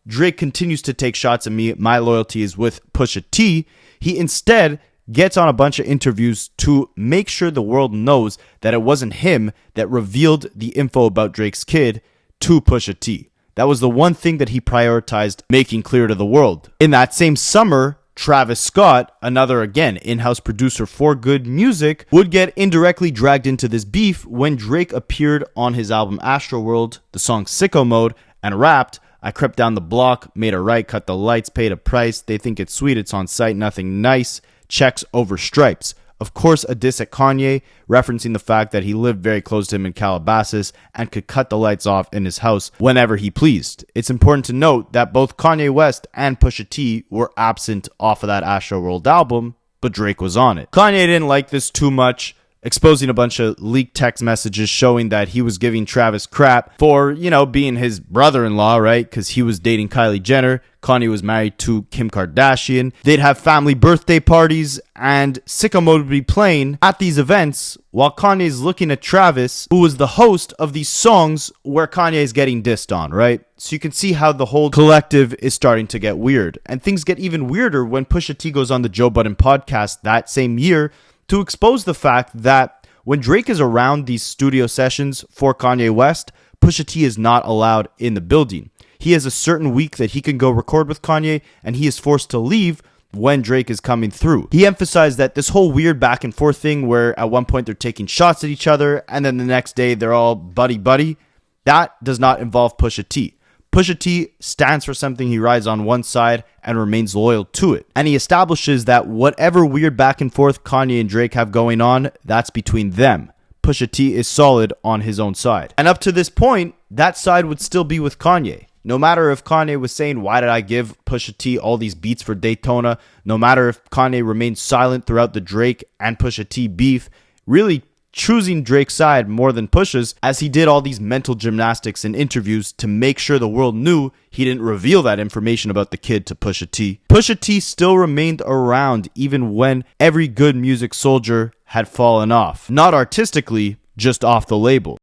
Drake continues to take shots at me, my loyalty is with Pusha T, he instead gets on a bunch of interviews to make sure the world knows that it wasn't him that revealed the info about Drake's kid to Pusha T. That was the one thing that he prioritized making clear to the world. In that same summer, Travis Scott, another again in-house producer for Good Music, would get indirectly dragged into this beef when Drake appeared on his album Astroworld, the song Sicko Mode, and rapped, "I crept down the block, made a right, cut the lights, paid a price. They think it's sweet, it's on site, nothing nice. Checks over stripes." Of course, a diss at Kanye, referencing the fact that he lived very close to him in Calabasas and could cut the lights off in his house whenever he pleased. It's important to note that both Kanye West and Pusha T were absent off of that Astroworld album, but Drake was on it. Kanye didn't like this too much. exposing a bunch of leaked text messages showing that he was giving Travis crap for, being his brother-in-law, right? Because he was dating Kylie Jenner. Kanye was married to Kim Kardashian. They'd have family birthday parties, and Sicko Mode would be playing at these events while Kanye's looking at Travis, who was the host of these songs where Kanye is getting dissed on, right? So you can see how the whole collective is starting to get weird. And things get even weirder when Pusha T goes on the Joe Budden podcast that same year to expose the fact that when Drake is around these studio sessions for Kanye West, Pusha T is not allowed in the building. He has a certain week that he can go record with Kanye, and he is forced to leave when Drake is coming through. He emphasized that this whole weird back and forth thing where at one point they're taking shots at each other and then the next day they're all buddy-buddy, that does not involve Pusha T. Pusha T stands for something he rides on one side and remains loyal to it. And he establishes that whatever weird back and forth Kanye and Drake have going on, that's between them. Pusha T is solid on his own side. And up to this point, that side would still be with Kanye. No matter if Kanye was saying, why did I give Pusha T all these beats for Daytona? No matter if Kanye remained silent throughout the Drake and Pusha T beef, really choosing Drake's side more than Pusha's, as he did all these mental gymnastics in interviews to make sure the world knew he didn't reveal that information about the kid to Pusha T. Pusha T still remained around even when every good music soldier had fallen off. Not artistically, just off the label.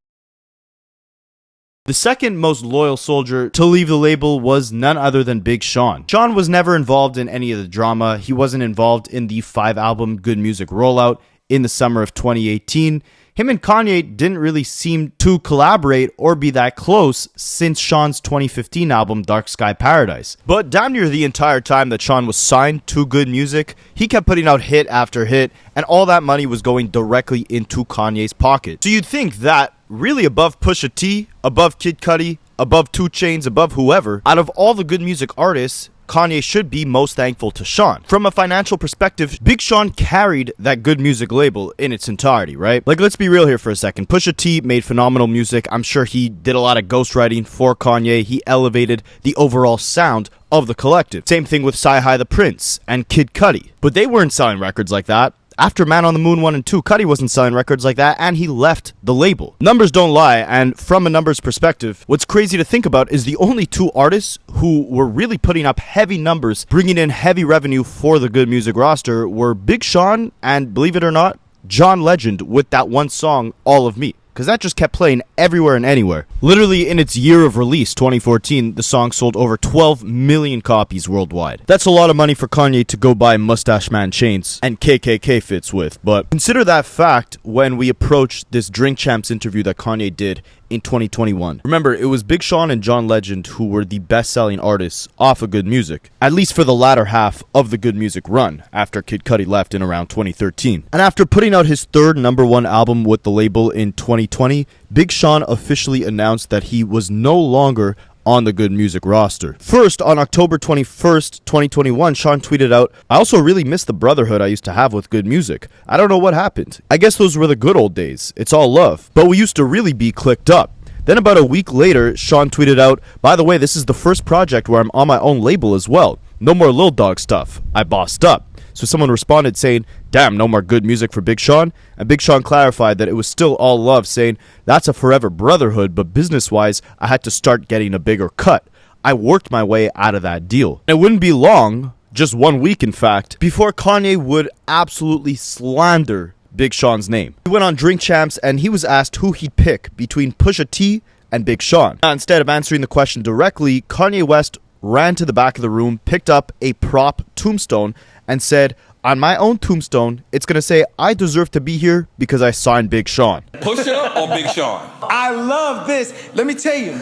The second most loyal soldier to leave the label was none other than Big Sean. Sean was never involved in any of the drama. He wasn't involved in the 5-album Good Music rollout in the summer of 2018. Him and Kanye didn't really seem to collaborate or be that close since Sean's 2015 album Dark Sky Paradise. But damn near the entire time that Sean was signed to Good Music, he kept putting out hit after hit, and all that money was going directly into Kanye's pocket. So you'd think that really above Pusha T, above Kid Cudi, above 2 Chainz, above whoever, out of all the good music artists, Kanye should be most thankful to Sean. From a financial perspective, Big Sean carried that Good Music label in its entirety, right? Like, let's be real here for a second. Pusha T made phenomenal music. I'm sure he did a lot of ghostwriting for Kanye. He elevated the overall sound of the collective. Same thing with Sci-Hi the Prince and Kid Cudi. But they weren't selling records like that. After Man on the Moon 1 and 2, Cudi wasn't selling records like that, and he left the label. Numbers don't lie, and from a numbers perspective, what's crazy to think about is the only 2 artists who were really putting up heavy numbers, bringing in heavy revenue for the Good Music roster were Big Sean and, believe it or not, John Legend with that one song, All of Me. Because that just kept playing everywhere and anywhere. Literally, in its year of release, 2014, the song sold over 12 million copies worldwide. That's a lot of money for Kanye to go buy Mustache Man chains and KKK fits with. But consider that fact when we approach this Drink Champs interview that Kanye did in 2021. Remember, it was Big Sean and John Legend who were the best-selling artists off of Good Music, at least for the latter half of the Good Music run, after Kid Cudi left in around 2013. And after putting out his 3rd #1 album with the label in 2020, Big Sean officially announced that he was no longer on the Good Music roster. First, on October 21st, 2021, Sean tweeted out, "I also really miss the brotherhood I used to have with Good Music. I don't know what happened. I guess those were the good old days. It's all love. But we used to really be clicked up." Then about a week later, Sean tweeted out, "By the way, this is the first project where I'm on my own label as well. No more Lil Dog stuff. I bossed up." So someone responded saying, "Damn, no more Good Music for Big Sean?" And Big Sean clarified that it was still all love, saying, "That's a forever brotherhood, but business-wise, I had to start getting a bigger cut. I worked my way out of that deal." And it wouldn't be long, just 1 week in fact, before Kanye would absolutely slander Big Sean's name. He went on Drink Champs and he was asked who he'd pick between Pusha T and Big Sean. Now, instead of answering the question directly, Kanye West ran to the back of the room, picked up a prop tombstone, and said, "On my own tombstone, it's going to say I deserve to be here because I signed Big Sean." Pusha or Big Sean? I love this. Let me tell you.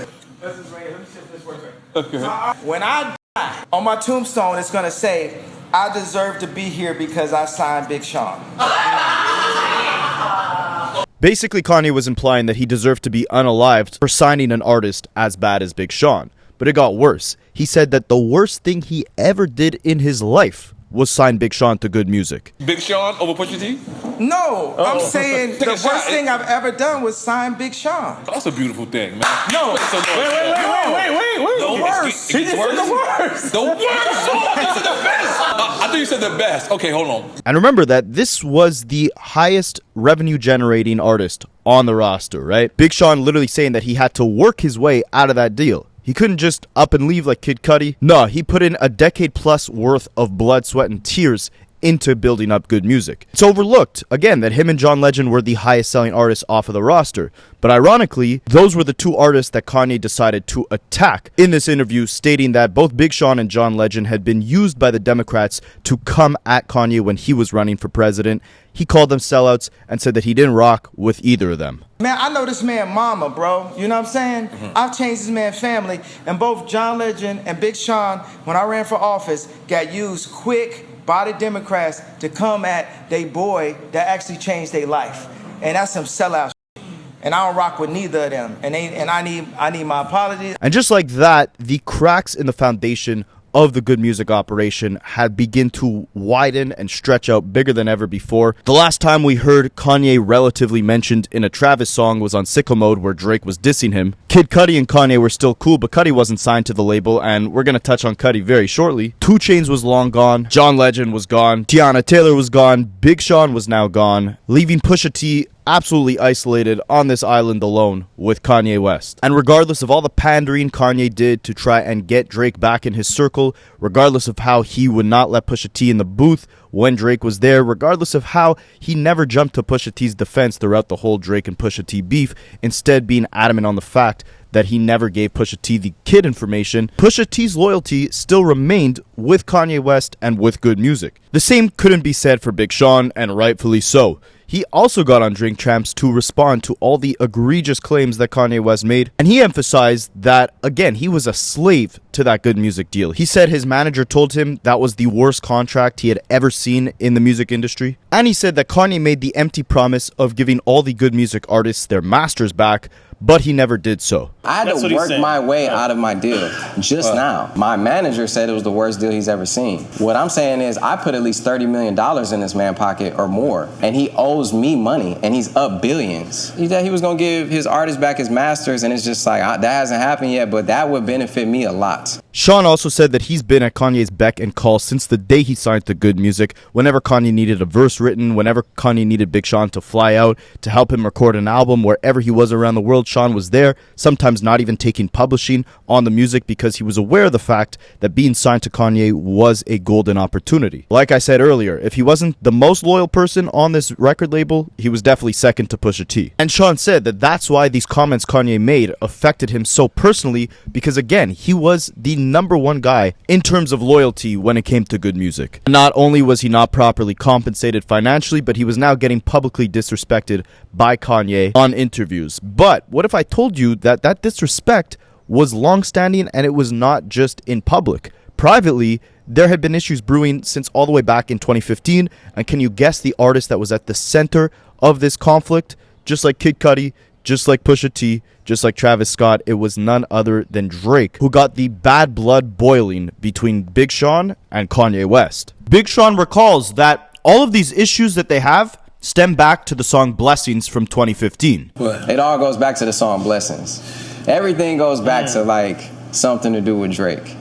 This is right here. Let me shift this word right. Okay. When I die, on my tombstone, it's going to say, I deserve to be here because I signed Big Sean. Basically, Kanye was implying that he deserved to be unalived for signing an artist as bad as Big Sean. But it got worse. He said that the worst thing he ever did in his life was sign Big Sean to Good Music. Big Sean over Pusha T? No, I'm saying Take the a worst shot. thing I've ever done was sign Big Sean. That's a beautiful thing, man. No. Wait. The worst. He just said the worst. The worst. You said the best. I thought you said the best. Okay, hold on. And remember that this was the highest revenue generating artist on the roster, right? Big Sean literally saying that he had to work his way out of that deal. He couldn't just up and leave like Kid Cudi. No, he put in a decade plus worth of blood, sweat, and tears into building up Good Music. It's overlooked, again, that him and John Legend were the highest selling artists off of the roster. But ironically, those were the two artists that Kanye decided to attack in this interview, stating that both Big Sean and John Legend had been used by the Democrats to come at Kanye when he was running for president. He called them sellouts and said that he didn't rock with either of them. Man, I know this man mama, bro. You know what I'm saying? I've changed this man's family. And both John Legend and Big Sean, when I ran for office, got used quick by the Democrats to come at they boy that actually changed their life. And that's some sellout shit. And I don't rock with neither of them. And I need my apologies. And just like that, the cracks in the foundation of the Good Music operation had begun to widen and stretch out bigger than ever before. The last time we heard Kanye relatively mentioned in a Travis song was on Sicko Mode, where Drake was dissing him. Kid Cudi and Kanye were still cool, but Cudi wasn't signed to the label, and we're gonna touch on Cudi very shortly. 2 Chainz was long gone, John Legend was gone, Tiana Taylor was gone, Big Sean was now gone, leaving Pusha T absolutely isolated on this island alone with Kanye West. And regardless of all the pandering Kanye did to try and get Drake back in his circle, regardless of how he would not let Pusha T in the booth when Drake was there, regardless of how he never jumped to Pusha T's defense throughout the whole Drake and Pusha T beef, instead being adamant on the fact that he never gave Pusha T the kid information, Pusha T's loyalty still remained with Kanye West and with Good Music. The same couldn't be said for Big Sean, and rightfully so. He also got on Drink Champs to respond to all the egregious claims that Kanye West made, and he emphasized that, again, he was a slave to that Good Music deal. He said his manager told him that was the worst contract he had ever seen in the music industry, and he said that Kanye made the empty promise of giving all the Good Music artists their masters back, but he never did so. I had to work my way out of my deal just now. My manager said it was the worst deal he's ever seen. What I'm saying is I put at least $30 million in this man's pocket or more, and he owes me money, and he's up billions. He said he was going to give his artists back his masters, and it's just like, that hasn't happened yet, but that would benefit me a lot. Sean also said that he's been at Kanye's beck and call since the day he signed to Good Music. Whenever Kanye needed a verse written, whenever Kanye needed Big Sean to fly out to help him record an album, wherever he was around the world, Sean was there, sometimes not even taking publishing on the music because he was aware of the fact that being signed to Kanye was a golden opportunity. Like I said earlier, if he wasn't the most loyal person on this record label, he was definitely second to Pusha T. And Sean said that that's why these comments Kanye made affected him so personally, because again, he was the number one guy in terms of loyalty when it came to Good Music. Not only was he not properly compensated financially, but he was now getting publicly disrespected by Kanye on interviews. But what if I told you that that disrespect was long-standing and it was not just in public? Privately, there had been issues brewing since all the way back in 2015, and can you guess the artist that was at the center of this conflict? Just like Kid Cudi, just like Pusha T, just like Travis Scott, it was none other than Drake, who got the bad blood boiling between Big Sean and Kanye West. Big Sean recalls that all of these issues that they have stem back to the song Blessings from 2015. It all goes back to the song Blessings. Everything goes back to like something to do with Drake.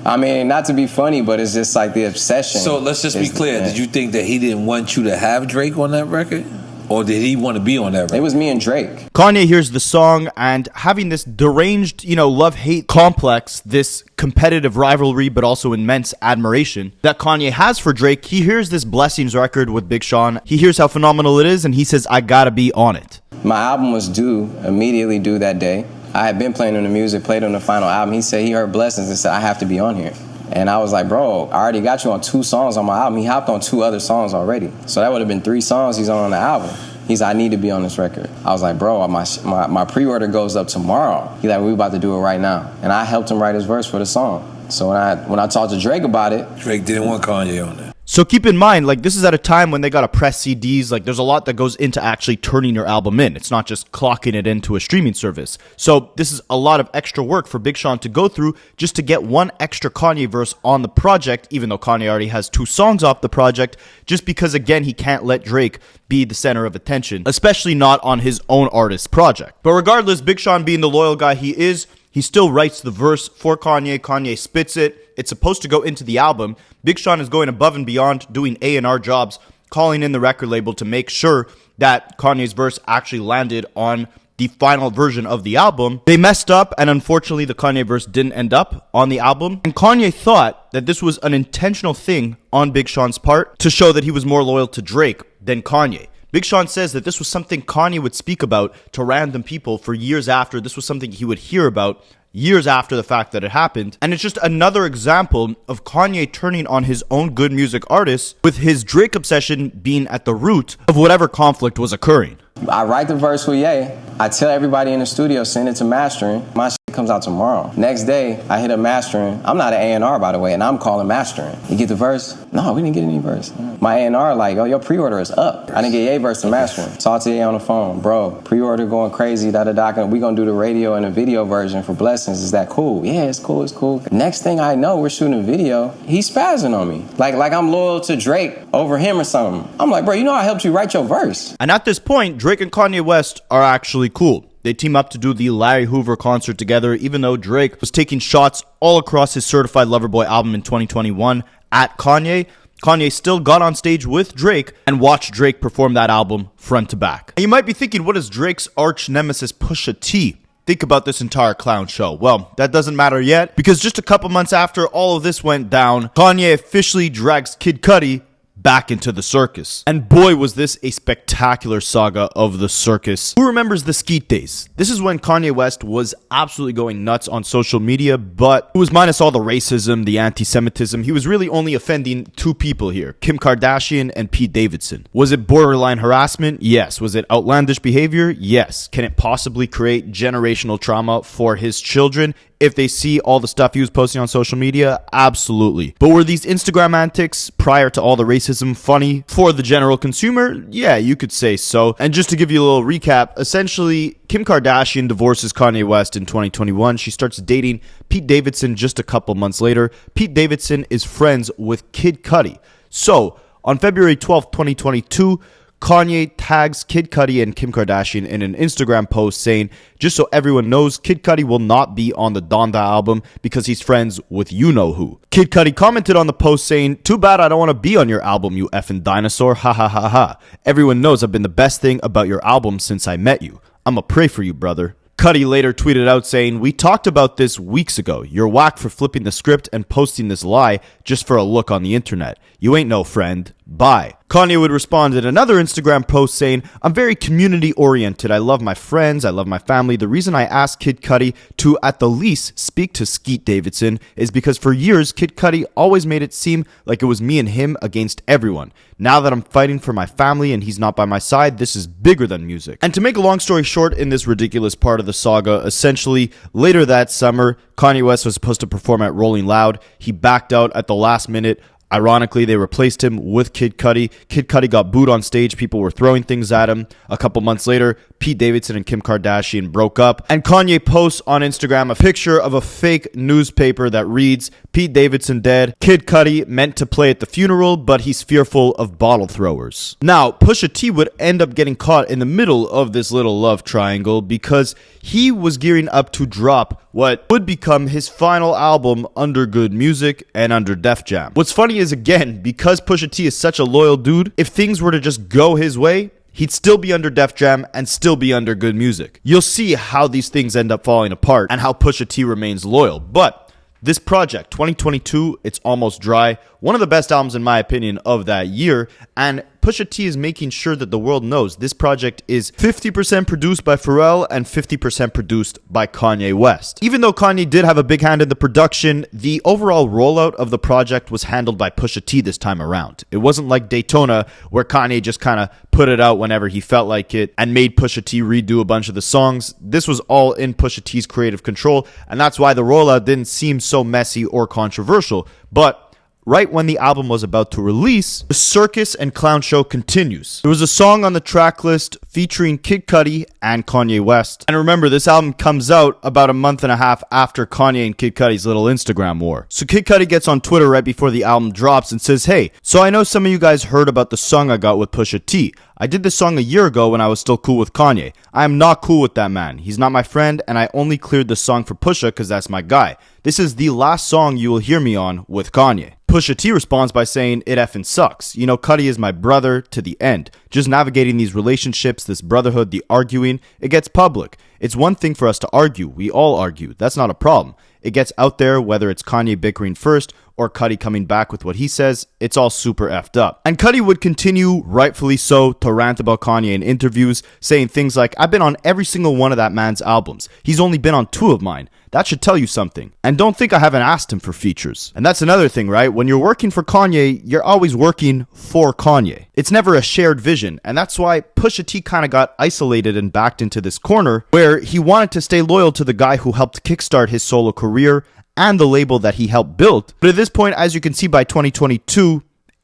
I mean, not to be funny, but it's just like the obsession. So let's just be clear. Did you think that he didn't want you to have Drake on that record? Or did he want to be on that record? It was me and Drake. Kanye hears the song, and having this deranged, love-hate complex, this competitive rivalry, but also immense admiration that Kanye has for Drake, he hears this Blessings record with Big Sean. He hears how phenomenal it is, and he says, I gotta be on it. My album was immediately due that day. I had been playing on the music, played on the final album. He said he heard Blessings and said, I have to be on here. And I was like, bro, I already got you on 2 songs on my album. He hopped on 2 other songs already. So that would have been 3 songs he's on the album. He's like, I need to be on this record. I was like, bro, my pre-order goes up tomorrow. He's like, we about to do it right now. And I helped him write his verse for the song. So when I talked to Drake about it. Drake didn't want Kanye on that. So keep in mind, like, this is at a time when they gotta press CDs. Like, there's a lot that goes into actually turning your album in. It's not just clocking it into a streaming service. So this is a lot of extra work for Big Sean to go through just to get one extra Kanye verse on the project, even though Kanye already has 2 songs off the project, just because, again, he can't let Drake be the center of attention, especially not on his own artist project. But regardless, Big Sean being the loyal guy he is, he still writes the verse for Kanye. Kanye spits it. It's supposed to go into the album. Big Sean is going above and beyond, doing A&R jobs, calling in the record label to make sure that Kanye's verse actually landed on the final version of the album. They messed up, and unfortunately, the Kanye verse didn't end up on the album. And Kanye thought that this was an intentional thing on Big Sean's part to show that he was more loyal to Drake than Kanye. Big Sean says that this was something Kanye would speak about to random people for years after. This was something he would hear about years after the fact that it happened. And it's just another example of Kanye turning on his own good music artists, with his Drake obsession being at the root of whatever conflict was occurring. I write the verse with Ye. I tell everybody in the studio, send it to mastering. My shit comes out tomorrow. Next day, I hit up mastering. I'm not an A&R, by the way, and I'm calling mastering. You get the verse? No, we didn't get any verse. My A&R like, oh, your pre-order is up. I didn't get Ye verse to mastering. Talk to Ye on the phone. Bro, pre-order going crazy, da-da-da. We gonna do the radio and the video version for Blessings. Is that cool? Yeah, it's cool, it's cool. Next thing I know, we're shooting a video. He's spazzing on me. Like I'm loyal to Drake over him or something. I'm like, bro, you know I helped you write your verse. And at this point, Drake and Kanye West are actually cool. They team up to do the Larry Hoover concert together, even though Drake was taking shots all across his Certified Lover Boy album in 2021 at Kanye. Kanye still got on stage with Drake and watched Drake perform that album front to back. And you might be thinking, what does Drake's arch nemesis Pusha T think about this entire clown show? Well, that doesn't matter yet, because just a couple months after all of this went down, Kanye officially drags Kid Cudi back into the circus. And boy, was this a spectacular saga of the circus. Who remembers the Skeet days? This is when Kanye West was absolutely going nuts on social media, but it was minus all the racism, the anti-Semitism. He was really only offending 2 people here, Kim Kardashian and Pete Davidson. Was it borderline harassment? Yes. Was it outlandish behavior? Yes. Can it possibly create generational trauma for his children if they see all the stuff he was posting on social media? Absolutely. But were these Instagram antics prior to all the racism funny for the general consumer? Yeah, you could say so. And just to give you a little recap, essentially, Kim Kardashian divorces Kanye West in 2021. She starts dating Pete Davidson just a couple months later. Pete Davidson is friends with Kid Cudi. So, on February 12th, 2022, Kanye tags Kid Cudi and Kim Kardashian in an Instagram post saying, just so everyone knows, Kid Cudi will not be on the Donda album because he's friends with you-know-who. Kid Cudi commented on the post saying, too bad I don't want to be on your album, you effing dinosaur, ha ha ha ha. Everyone knows I've been the best thing about your album since I met you. I'ma pray for you, brother. Cudi later tweeted out saying, we talked about this weeks ago. You're whack for flipping the script and posting this lie just for a look on the internet. You ain't no friend. Bye. Kanye would respond in another Instagram post saying, I'm very community oriented. I love my friends. I love my family. The reason I asked Kid Cudi to at the least speak to Skeet Davidson is because for years, Kid Cudi always made it seem like it was me and him against everyone. Now that I'm fighting for my family and he's not by my side, this is bigger than music. And to make a long story short in this ridiculous part of the saga, essentially later that summer, Kanye West was supposed to perform at Rolling Loud. He backed out at the last minute. Ironically, they replaced him with Kid Cudi. Kid Cudi got booed on stage. People were throwing things at him. A couple months later, Pete Davidson and Kim Kardashian broke up. And Kanye posts on Instagram a picture of a fake newspaper that reads, Pete Davidson dead. Kid Cudi meant to play at the funeral, but he's fearful of bottle throwers. Now, Pusha T would end up getting caught in the middle of this little love triangle because he was gearing up to drop what would become his final album under Good Music and under Def Jam. What's funny is, again, because Pusha T is such a loyal dude, if things were to just go his way, he'd still be under Def Jam and still be under Good Music. You'll see how these things end up falling apart and how Pusha T remains loyal. But this project, 2022, it's almost dry. One of the best albums, in my opinion, of that year. And Pusha T is making sure that the world knows this project is 50% produced by Pharrell and 50% produced by Kanye West. Even though Kanye did have a big hand in the production, the overall rollout of the project was handled by Pusha T this time around. It wasn't like Daytona, where Kanye just kind of put it out whenever he felt like it and made Pusha T redo a bunch of the songs. This was all in Pusha T's creative control, and that's why the rollout didn't seem so messy or controversial. But right when the album was about to release, the circus and clown show continues. There was a song on the track list featuring Kid Cudi and Kanye West. And remember, this album comes out about a month and a half after Kanye and Kid Cudi's little Instagram war. So Kid Cudi gets on Twitter right before the album drops and says, "Hey, so I know some of you guys heard about the song I got with Pusha T. I did this song a year ago when I was still cool with Kanye. I am not cool with that man. He's not my friend, and I only cleared the song for Pusha because that's my guy. This is the last song you will hear me on with Kanye." Pusha T responds by saying, "It effing sucks. You know, Cudi is my brother to the end. Just navigating these relationships, this brotherhood, the arguing, it gets public. It's one thing for us to argue. We all argue. That's not a problem. It gets out there, whether it's Kanye bickering first or Cudi coming back with what he says, it's all super effed up." And Cudi would continue, rightfully so, to rant about Kanye in interviews, saying things like, "I've been on every single one of that man's albums. He's only been on 2 of mine. That should tell you something. And don't think I haven't asked him for features." And that's another thing, right? When you're working for Kanye, you're always working for Kanye. It's never a shared vision. And that's why Pusha T kind of got isolated and backed into this corner where he wanted to stay loyal to the guy who helped kickstart his solo career and the label that he helped build. But at this point, as you can see by 2022,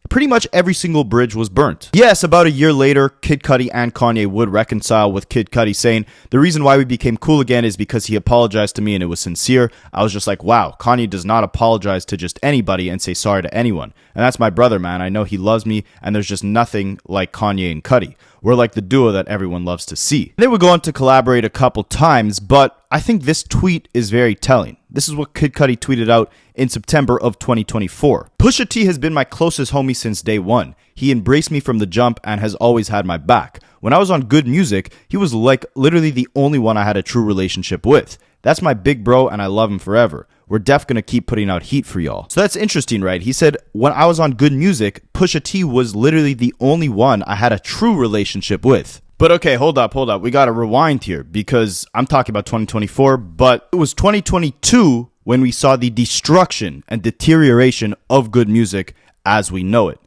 pretty much every single bridge was burnt. Yes, about a year later, Kid Cudi and Kanye would reconcile, with Kid Cudi saying, "The reason why we became cool again is because he apologized to me and it was sincere." I was just like, wow, Kanye does not apologize to just anybody and say sorry to anyone. And that's my brother, man. I know he loves me, and there's just nothing like Kanye and Cudi. We're like the duo that everyone loves to see. They would go on to collaborate a couple times, but I think this tweet is very telling. This is what Kid Cudi tweeted out in September of 2024. "Pusha T has been my closest homie since day one. He embraced me from the jump and has always had my back. When I was on Good Music, he was like literally the only one I had a true relationship with. That's my big bro and I love him forever. We're def gonna keep putting out heat for y'all." So that's interesting, right? He said, when I was on Good Music, Pusha T was literally the only one I had a true relationship with. But okay, hold up. We gotta rewind here because I'm talking about 2024, but it was 2022 when we saw the destruction and deterioration of Good Music as we know it.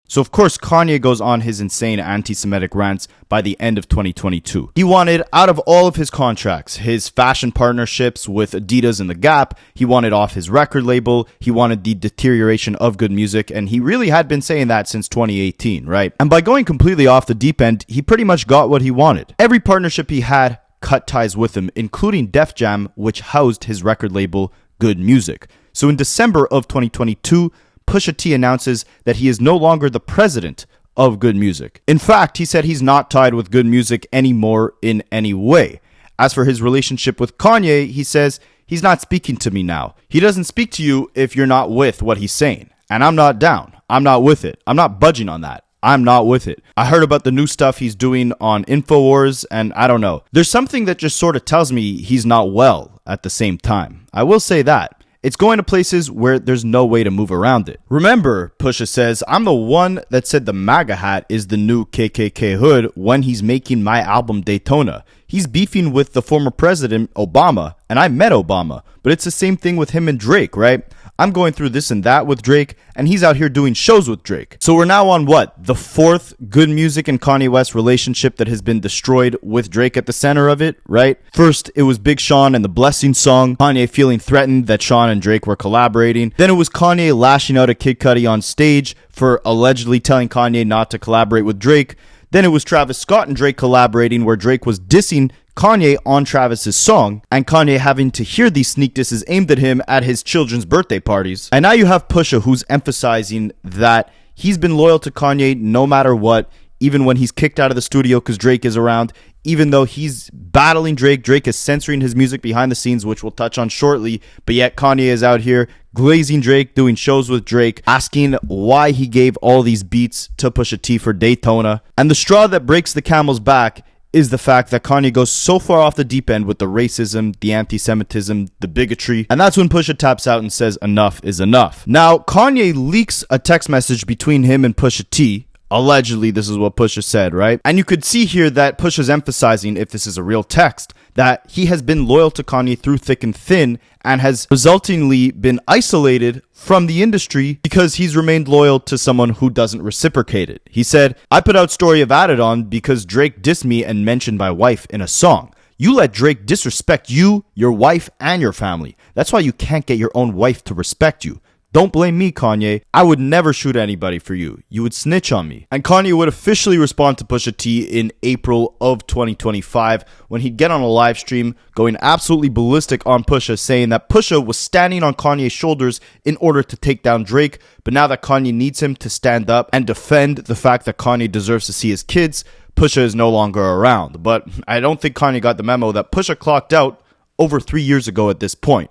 So of course, Kanye goes on his insane anti-Semitic rants by the end of 2022. He wanted out of all of his contracts, his fashion partnerships with Adidas and The Gap, he wanted off his record label, he wanted the deterioration of Good Music, and he really had been saying that since 2018, right? And by going completely off the deep end, he pretty much got what he wanted. Every partnership he had cut ties with him, including Def Jam, which housed his record label, Good Music. So in December of 2022, Pusha T announces that he is no longer the president of Good Music. In fact, he said he's not tied with Good Music anymore in any way. As for his relationship with Kanye, he says, "He's not speaking to me now. He doesn't speak to you if you're not with what he's saying. And I'm not down. I'm not with it. I'm not budging on that. I'm not with it. I heard about the new stuff he's doing on InfoWars, and I don't know. There's something that just sort of tells me he's not well at the same time. I will say that. It's going to places where there's no way to move around it." Remember, Pusha says, "I'm the one that said the MAGA hat is the new KKK hood when he's making my album Daytona. He's beefing with the former president, Obama, and I met Obama, but it's the same thing with him and Drake, right? I'm going through this and that with Drake, and he's out here doing shows with Drake." So we're now on what? The 4th Good Music and Kanye West relationship that has been destroyed with Drake at the center of it, right? First, it was Big Sean and the Blessing song, Kanye feeling threatened that Sean and Drake were collaborating. Then it was Kanye lashing out at Kid Cudi on stage for allegedly telling Kanye not to collaborate with Drake. Then it was Travis Scott and Drake collaborating, where Drake was dissing Kanye on Travis's song, and Kanye having to hear these sneak disses aimed at him at his children's birthday parties. And now you have Pusha, who's emphasizing that he's been loyal to Kanye no matter what, even when he's kicked out of the studio because Drake is around. Even though he's battling Drake, Drake is censoring his music behind the scenes, which we'll touch on shortly, but yet Kanye is out here glazing Drake, doing shows with Drake, asking why he gave all these beats to Pusha T for Daytona. And the straw that breaks the camel's back is the fact that Kanye goes so far off the deep end with the racism, the anti-Semitism, the bigotry, and that's when Pusha taps out and says enough is enough. Now, Kanye leaks a text message between him and Pusha T. Allegedly, this is what Pusha said, right? And you could see here that Pusha's emphasizing, if this is a real text, that he has been loyal to Kanye through thick and thin and has resultingly been isolated from the industry because he's remained loyal to someone who doesn't reciprocate it. He said, "I put out Story of Adin because Drake dissed me and mentioned my wife in a song. You let Drake disrespect you, your wife, and your family. That's why you can't get your own wife to respect you. "Don't blame me, Kanye. I would never shoot anybody for you. You would snitch on me." And Kanye would officially respond to Pusha T in April of 2025 when he'd get on a live stream going absolutely ballistic on Pusha, saying that Pusha was standing on Kanye's shoulders in order to take down Drake, but now that Kanye needs him to stand up and defend the fact that Kanye deserves to see his kids, Pusha is no longer around. But I don't think Kanye got the memo that Pusha clocked out over 3 years ago at this point.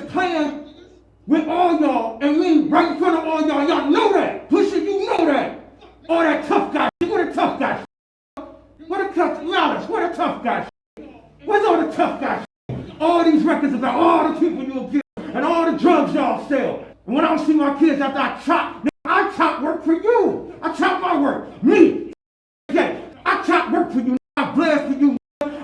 Playing with all y'all and me right in front of all y'all. Y'all know that. Pusha, you know that. All that tough guy. What a tough guy. What a tough knowledge. What a tough guy. Where's all the tough guy? All these records about all the people you'll kill and all the drugs y'all sell. And when I don't see my kids after I chop work for you. I chop my work. Me. Okay. I chop work for you. I blast for you.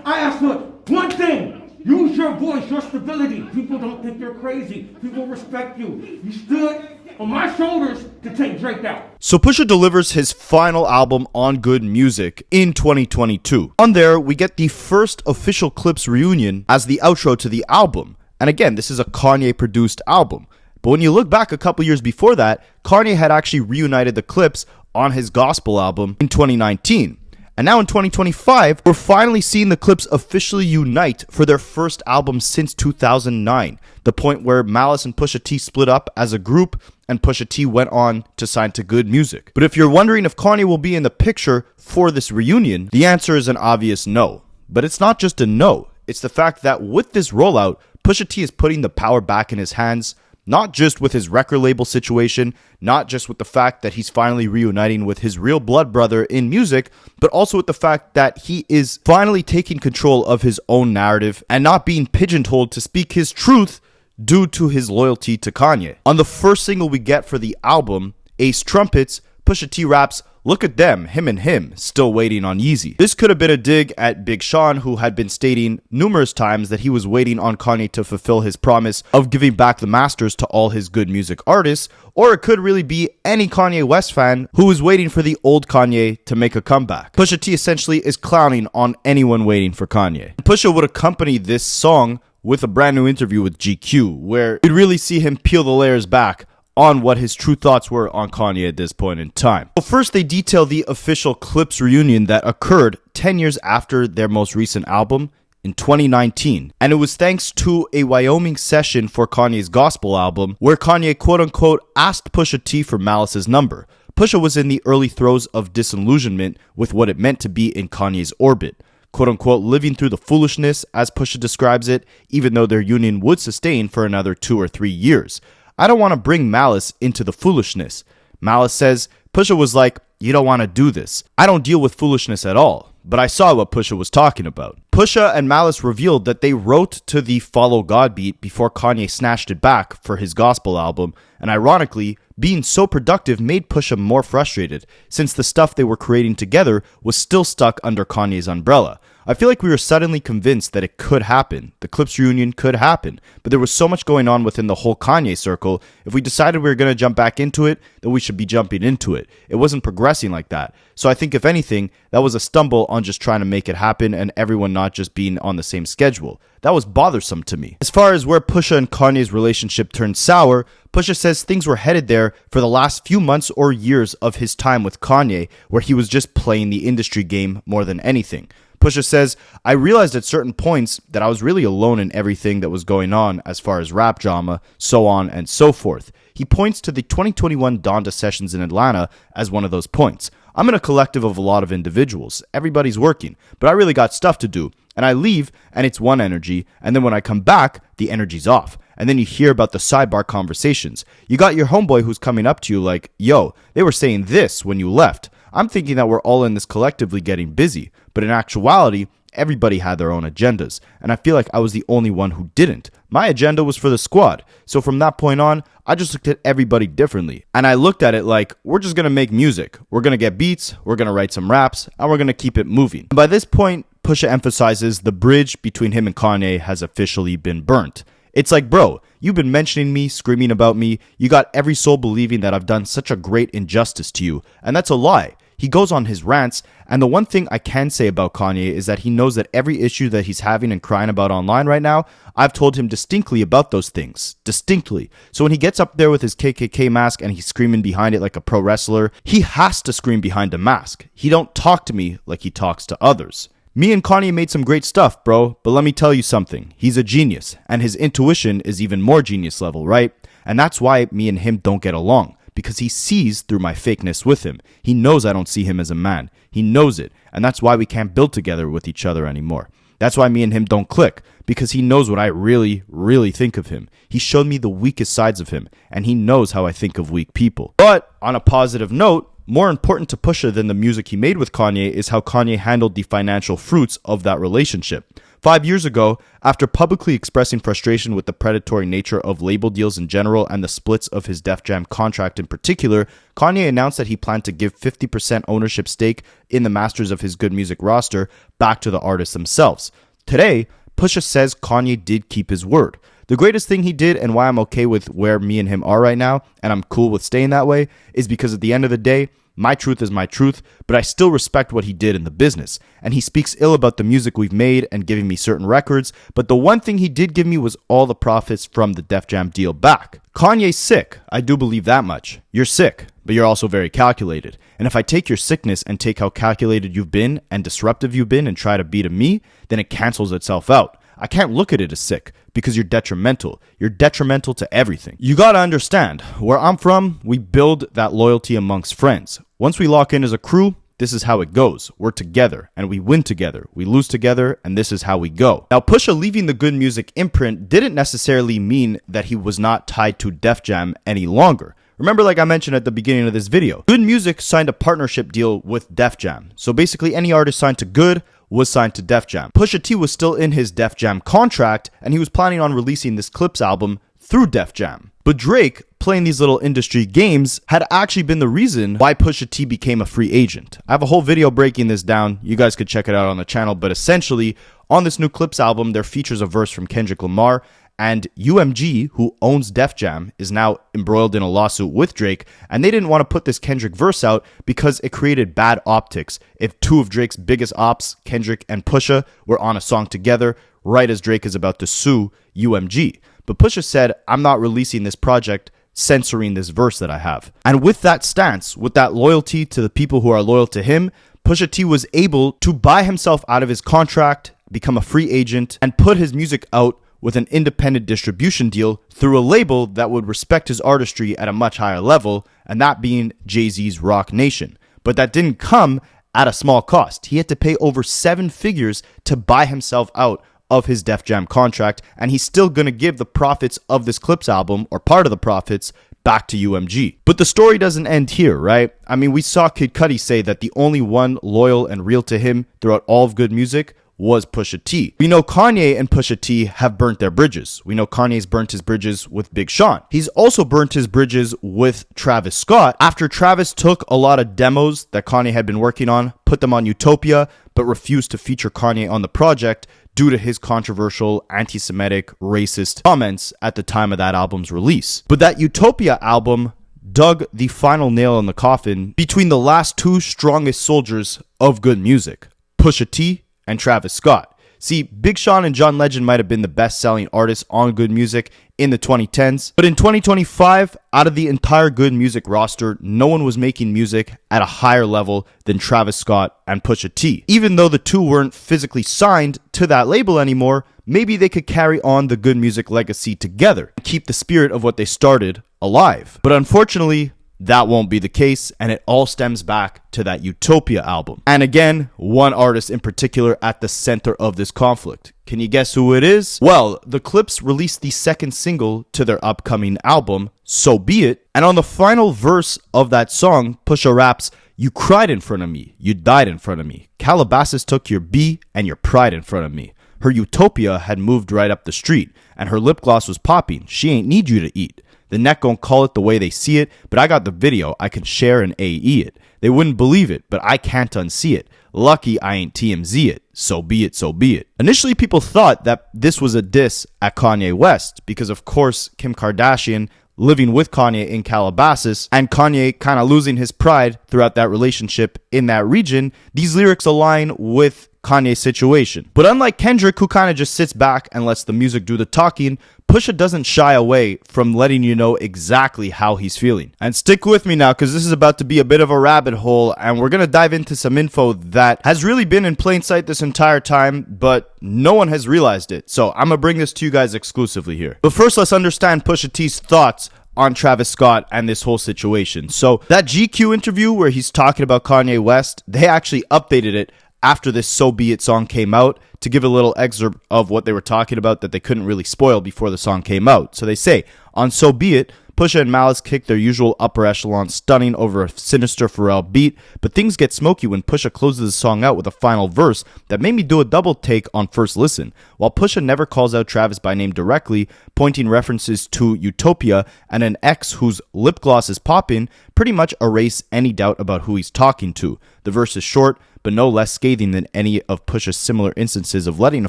I ask for one thing. Use your voice, your stability. People don't think you're crazy. People respect you. You stood on my shoulders to take Drake out. So Pusha delivers his final album On Good Music in 2022. On there, we get the first official Clipse reunion as the outro to the album. And again, this is a Kanye-produced album. But when you look back a couple years before that, Kanye had actually reunited the Clipse on his gospel album in 2019. And now in 2025, we're finally seeing the Clipse officially unite for their first album since 2009. The point where Malice and Pusha T split up as a group and Pusha T went on to sign to Good Music. But if you're wondering if Kanye will be in the picture for this reunion, the answer is an obvious no. But it's not just a no. It's the fact that with this rollout, Pusha T is putting the power back in his hands. Not just with his record label situation, not just with the fact that he's finally reuniting with his real blood brother in music, but also with the fact that he is finally taking control of his own narrative and not being pigeonholed to speak his truth due to his loyalty to Kanye. On the first single we get for the album, Ace Trumpets, Pusha T raps, "Look at them, him and him, still waiting on Yeezy." This could have been a dig at Big Sean, who had been stating numerous times that he was waiting on Kanye to fulfill his promise of giving back the masters to all his Good Music artists, or it could really be any Kanye West fan who was waiting for the old Kanye to make a comeback. Pusha T essentially is clowning on anyone waiting for Kanye. Pusha would accompany this song with a brand new interview with GQ, where you'd really see him peel the layers back on what his true thoughts were on Kanye at this point in time. So first, they detail the official Clipse reunion that occurred 10 years after their most recent album in 2019. And it was thanks to a Wyoming session for Kanye's gospel album where Kanye quote-unquote asked Pusha T for Malice's number. Pusha was in the early throes of disillusionment with what it meant to be in Kanye's orbit. Quote-unquote living through the foolishness, as Pusha describes it, even though their union would sustain for another 2 or 3 years. "I don't want to bring Malice into the foolishness." Malice says, Pusha was like, "You don't want to do this. I don't deal with foolishness at all." But I saw what Pusha was talking about. Pusha and Malice revealed that they wrote to the Follow God beat before Kanye snatched it back for his gospel album, and ironically, being so productive made Pusha more frustrated, since the stuff they were creating together was still stuck under Kanye's umbrella. I feel like we were suddenly convinced that it could happen. The Clipse reunion could happen. But there was so much going on within the whole Kanye circle. If we decided we were going to jump back into it, then we should be jumping into it. It wasn't progressing like that. So I think if anything, that was a stumble on just trying to make it happen and everyone not just being on the same schedule. That was bothersome to me. As far as where Pusha and Kanye's relationship turned sour, Pusha says things were headed there for the last few months or years of his time with Kanye, where he was just playing the industry game more than anything. Pusha says, "I realized at certain points that I was really alone in everything that was going on as far as rap drama, so on and so forth." He points to the 2021 Donda sessions in Atlanta as one of those points. "I'm in a collective of a lot of individuals. Everybody's working, but I really got stuff to do. And I leave, and it's one energy, and then when I come back, the energy's off. And then you hear about the sidebar conversations. You got your homeboy who's coming up to you like, 'Yo, they were saying this when you left.' I'm thinking that we're all in this collectively getting busy, but in actuality, everybody had their own agendas, and I feel like I was the only one who didn't. My agenda was for the squad, so from that point on, I just looked at everybody differently, and I looked at it like, we're just gonna make music, we're gonna get beats, we're gonna write some raps, and we're gonna keep it moving." And by this point, Pusha emphasizes the bridge between him and Kanye has officially been burnt. It's like, bro, you've been mentioning me, screaming about me, you got every soul believing that I've done such a great injustice to you, and that's a lie. He goes on his rants, and the one thing I can say about Kanye is that he knows that every issue that he's having and crying about online right now, I've told him distinctly about those things. Distinctly. So when he gets up there with his KKK mask and he's screaming behind it like a pro wrestler, he has to scream behind the mask. He don't talk to me like he talks to others. Me and Kanye made some great stuff, bro, but let me tell you something. He's a genius, and his intuition is even more genius level, right? And that's why me and him don't get along, because he sees through my fakeness with him. He knows I don't see him as a man. He knows it, and that's why we can't build together with each other anymore. That's why me and him don't click, because he knows what I really, really think of him. He showed me the weakest sides of him, and he knows how I think of weak people. But on a positive note, more important to Pusha than the music he made with Kanye is how Kanye handled the financial fruits of that relationship. 5 years ago, after publicly expressing frustration with the predatory nature of label deals in general and the splits of his Def Jam contract in particular, Kanye announced that he planned to give 50% ownership stake in the masters of his Good Music roster back to the artists themselves. Today, Pusha says Kanye did keep his word. The greatest thing he did, and why I'm okay with where me and him are right now, and I'm cool with staying that way, is because at the end of the day, my truth is my truth, but I still respect what he did in the business. And he speaks ill about the music we've made and giving me certain records, but the one thing he did give me was all the profits from the Def Jam deal back. Kanye's sick, I do believe that much. You're sick, but you're also very calculated. And if I take your sickness and take how calculated you've been and disruptive you've been and try to beat me, then it cancels itself out. I can't look at it as sick because you're detrimental. You're detrimental to everything. You gotta understand, where I'm from, we build that loyalty amongst friends. Once we lock in as a crew, this is how it goes. We're together and we win together. We lose together and this is how we go. Now, Pusha leaving the Good Music imprint didn't necessarily mean that he was not tied to Def Jam any longer. Remember, like I mentioned at the beginning of this video, Good Music signed a partnership deal with Def Jam. So basically any artist signed to Good was signed to Def Jam. Pusha T was still in his Def Jam contract, and he was planning on releasing this Clipse album through Def Jam. But Drake, playing these little industry games, had actually been the reason why Pusha T became a free agent. I have a whole video breaking this down. You guys could check it out on the channel, but essentially, on this new Clipse album, there features a verse from Kendrick Lamar, and UMG, who owns Def Jam, is now embroiled in a lawsuit with Drake, and they didn't want to put this Kendrick verse out because it created bad optics if two of Drake's biggest ops, Kendrick and Pusha, were on a song together right as Drake is about to sue UMG. But Pusha said, I'm not releasing this project, censoring this verse that I have. And with that stance, with that loyalty to the people who are loyal to him, Pusha T was able to buy himself out of his contract, become a free agent, and put his music out with an independent distribution deal through a label that would respect his artistry at a much higher level, and that being Jay-Z's Roc Nation. But that didn't come at a small cost. He had to pay over 7 figures to buy himself out of his Def Jam contract, and he's still gonna give the profits of this Clipse album, or part of the profits, back to UMG. But the story doesn't end here, right? I mean, we saw Kid Cudi say that the only one loyal and real to him throughout all of Good Music was Pusha T. We know Kanye and Pusha T have burnt their bridges. We know Kanye's burnt his bridges with Big Sean. He's also burnt his bridges with Travis Scott after Travis took a lot of demos that Kanye had been working on, put them on Utopia, but refused to feature Kanye on the project due to his controversial, anti-Semitic, racist comments at the time of that album's release. But that Utopia album dug the final nail in the coffin between the last two strongest soldiers of Good Music, Pusha T and Travis Scott. See, Big Sean and John Legend might have been the best-selling artists on Good Music in the 2010s, but in 2025, out of the entire Good Music roster, no one was making music at a higher level than Travis Scott and Pusha T. Even though the two weren't physically signed to that label anymore, maybe they could carry on the Good Music legacy together and keep the spirit of what they started alive. But unfortunately, that won't be the case, and it all stems back to that Utopia album. And again, one artist in particular at the center of this conflict. Can you guess who it is? Well, the Clipse released the second single to their upcoming album, So Be It, and on the final verse of that song, Pusha raps, "You cried in front of me, you died in front of me. Calabasas took your B and your pride in front of me. Her Utopia had moved right up the street, and her lip gloss was popping. She ain't need you to eat. The net gon' call it the way they see it, but I got the video, I can share and AE it. They wouldn't believe it, but I can't unsee it. Lucky I ain't TMZ it. So be it, so be it." Initially, people thought that this was a diss at Kanye West, because of course, Kim Kardashian living with Kanye in Calabasas, and Kanye kind of losing his pride throughout that relationship in that region, these lyrics align with Kanye's situation. But unlike Kendrick, who kind of just sits back and lets the music do the talking, Pusha doesn't shy away from letting you know exactly how he's feeling. And stick with me now, because this is about to be a bit of a rabbit hole, and we're going to dive into some info that has really been in plain sight this entire time, but no one has realized it. So I'm going to bring this to you guys exclusively here. But first, let's understand Pusha T's thoughts on Travis Scott and this whole situation. So that GQ interview where he's talking about Kanye West, they actually updated it after this So Be It song came out to give a little excerpt of what they were talking about that they couldn't really spoil before the song came out. So they say, on So Be It, Pusha and Malice kick their usual upper echelon stunning over a sinister Pharrell beat, but things get smoky when Pusha closes the song out with a final verse that made me do a double take on first listen. While Pusha never calls out Travis by name directly, pointing references to Utopia and an ex whose lip gloss is popping pretty much erase any doubt about who he's talking to. The verse is short, but no less scathing than any of Pusha's similar instances of letting a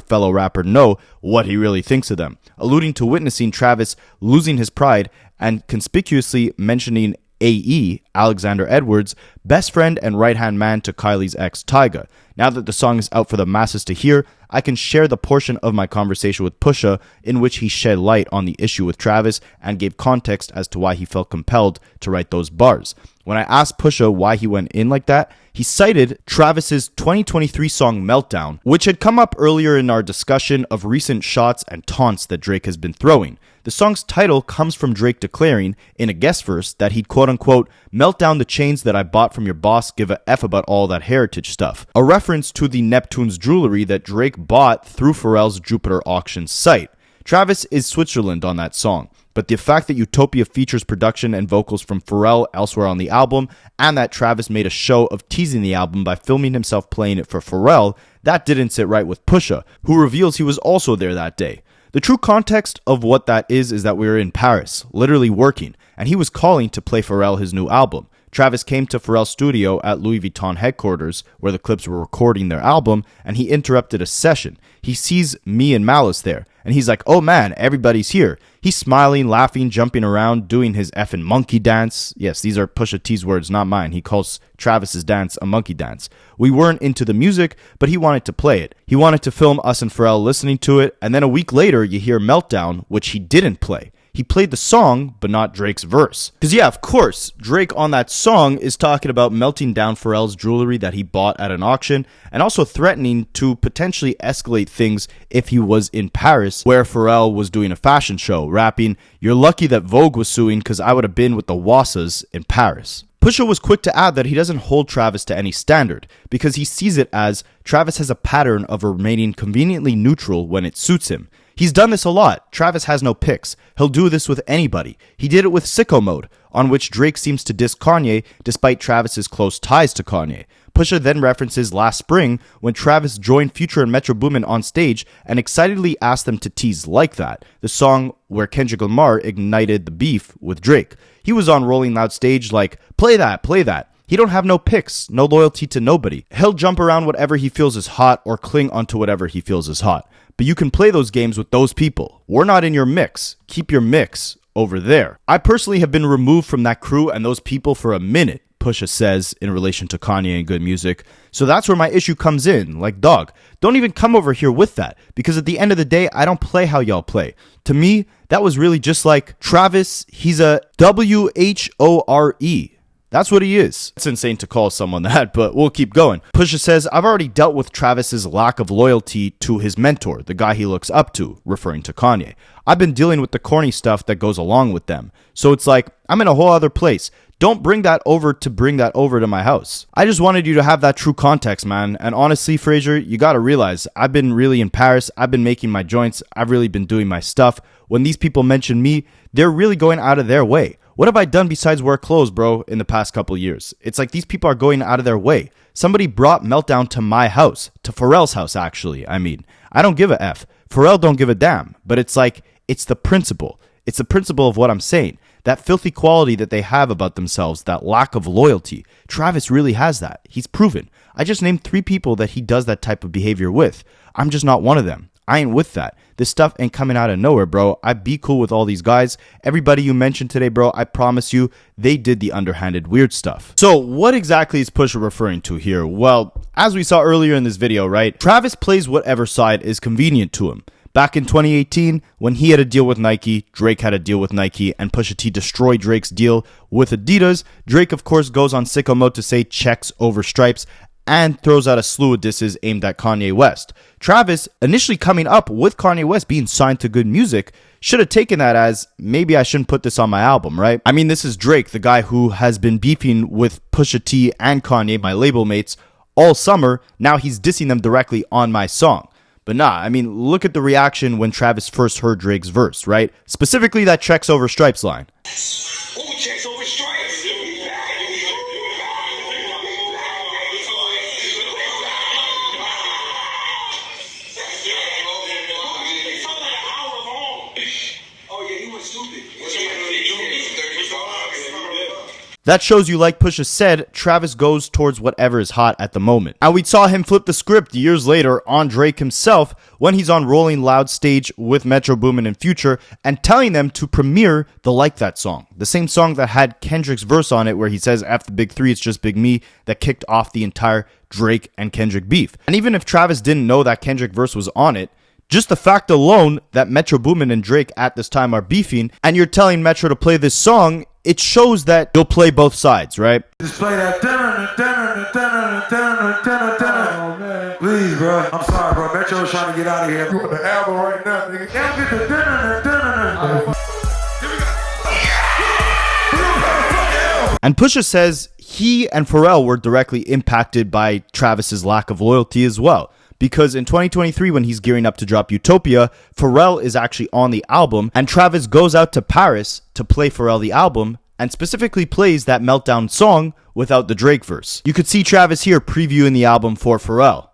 fellow rapper know what he really thinks of them, alluding to witnessing Travis losing his pride and conspicuously mentioning AE, Alexander Edwards, best friend and right-hand man to Kylie's ex Tyga. Now that the song is out for the masses to hear, I can share the portion of my conversation with Pusha in which he shed light on the issue with Travis and gave context as to why he felt compelled to write those bars. When I asked Pusha why he went in like that, he cited Travis's 2023 song Meltdown, which had come up earlier in our discussion of recent shots and taunts that Drake has been throwing. The song's title comes from Drake declaring, in a guest verse, that he'd quote-unquote melt down the chains that I bought from your boss, give a F about all that heritage stuff. A reference to the Neptune's jewelry that Drake bought through Pharrell's Jupiter auction site. Travis is Switzerland on that song, but the fact that Utopia features production and vocals from Pharrell elsewhere on the album, and that Travis made a show of teasing the album by filming himself playing it for Pharrell, that didn't sit right with Pusha, who reveals he was also there that day. The true context of what that is that we were in Paris, literally working, and he was calling to play Pharrell his new album. Travis came to Pharrell's studio at Louis Vuitton headquarters, where the Clipse were recording their album, and he interrupted a session. He sees me and Malice there, and he's like, oh man, everybody's here. He's smiling, laughing, jumping around, doing his effing monkey dance. Yes, these are Pusha T's words, not mine. He calls Travis's dance a monkey dance. We weren't into the music, but he wanted to play it. He wanted to film us and Pharrell listening to it, and then a week later, you hear Meltdown, which he didn't play. He played the song, but not Drake's verse. Because yeah, of course, Drake on that song is talking about melting down Pharrell's jewelry that he bought at an auction, and also threatening to potentially escalate things if he was in Paris, where Pharrell was doing a fashion show, rapping, "You're lucky that Vogue was suing, because I would have been with the Wassas in Paris." Pusha was quick to add that he doesn't hold Travis to any standard, because he sees it as Travis has a pattern of remaining conveniently neutral when it suits him. He's done this a lot. Travis has no picks. He'll do this with anybody. He did it with Sicko Mode, on which Drake seems to diss Kanye despite Travis's close ties to Kanye. Pusha then references last spring when Travis joined Future and Metro Boomin on stage and excitedly asked them to tease Like That, the song where Kendrick Lamar ignited the beef with Drake. He was on Rolling Loud stage like, play that, play that. He don't have no picks, no loyalty to nobody. He'll jump around whatever he feels is hot or cling onto whatever he feels is hot. But you can play those games with those people. We're not in your mix. Keep your mix over there. I personally have been removed from that crew and those people for a minute, Pusha says in relation to Kanye and good music. So that's where my issue comes in. Like, dog, don't even come over here with that. Because at the end of the day, I don't play how y'all play. To me, that was really just like Travis, he's a WHORE. That's what he is. It's insane to call someone that, but we'll keep going. Pusha says, I've already dealt with Travis's lack of loyalty to his mentor, the guy he looks up to, referring to Kanye. I've been dealing with the corny stuff that goes along with them. So it's like, I'm in a whole other place. Don't bring that over to my house. I just wanted you to have that true context, man. And honestly, Frazier, you gotta realize, I've been really in Paris. I've been making my joints. I've really been doing my stuff. When these people mention me, they're really going out of their way. What have I done besides wear clothes, bro, in the past couple years? It's like these people are going out of their way. Somebody brought Meltdown to my house, to Pharrell's house, actually. I mean, I don't give a F. Pharrell don't give a damn. But it's like, it's the principle. It's the principle of what I'm saying. That filthy quality that they have about themselves, that lack of loyalty. Travis really has that. He's proven. I just named 3 people that he does that type of behavior with. I'm just not one of them. I ain't with that. This stuff ain't coming out of nowhere, bro. I be cool with all these guys. Everybody you mentioned today, bro, I promise you, they did the underhanded weird stuff. So what exactly is Pusha referring to here? Well, as we saw earlier in this video, right? Travis plays whatever side is convenient to him. Back in 2018, when he had a deal with Nike, Drake had a deal with Nike, and Pusha T destroyed Drake's deal with Adidas, Drake, of course, goes on sicko mode to say checks over stripes and throws out a slew of disses aimed at Kanye West. Travis, initially coming up with Kanye West being signed to Good Music, should have taken that as, maybe I shouldn't put this on my album, right? I mean, this is Drake, the guy who has been beefing with Pusha T and Kanye, my label mates, all summer. Now he's dissing them directly on my song. But nah, I mean, look at the reaction when Travis first heard Drake's verse, right? Specifically that checks over stripes line. Who checks over stripes? That shows you, like Pusha said, Travis goes towards whatever is hot at the moment. And we saw him flip the script years later on Drake himself when he's on Rolling Loud stage with Metro Boomin and Future and telling them to premiere the Like That song. The same song that had Kendrick's verse on it where he says, F the big three, it's just big me, that kicked off the entire Drake and Kendrick beef. And even if Travis didn't know that Kendrick verse was on it, just the fact alone that Metro Boomin and Drake at this time are beefing, and you're telling Metro to play this song, it shows that you'll play both sides, right? Just play that. Oh, man. Please, bro. I'm sorry, bro. Metro's trying to get out of here. You want the album right now, nigga? And Pusha says he and Pharrell were directly impacted by Travis's lack of loyalty as well. Because in 2023, when he's gearing up to drop Utopia, Pharrell is actually on the album, and Travis goes out to Paris to play Pharrell the album, and specifically plays that Meltdown song without the Drake verse. You could see Travis here previewing the album for Pharrell.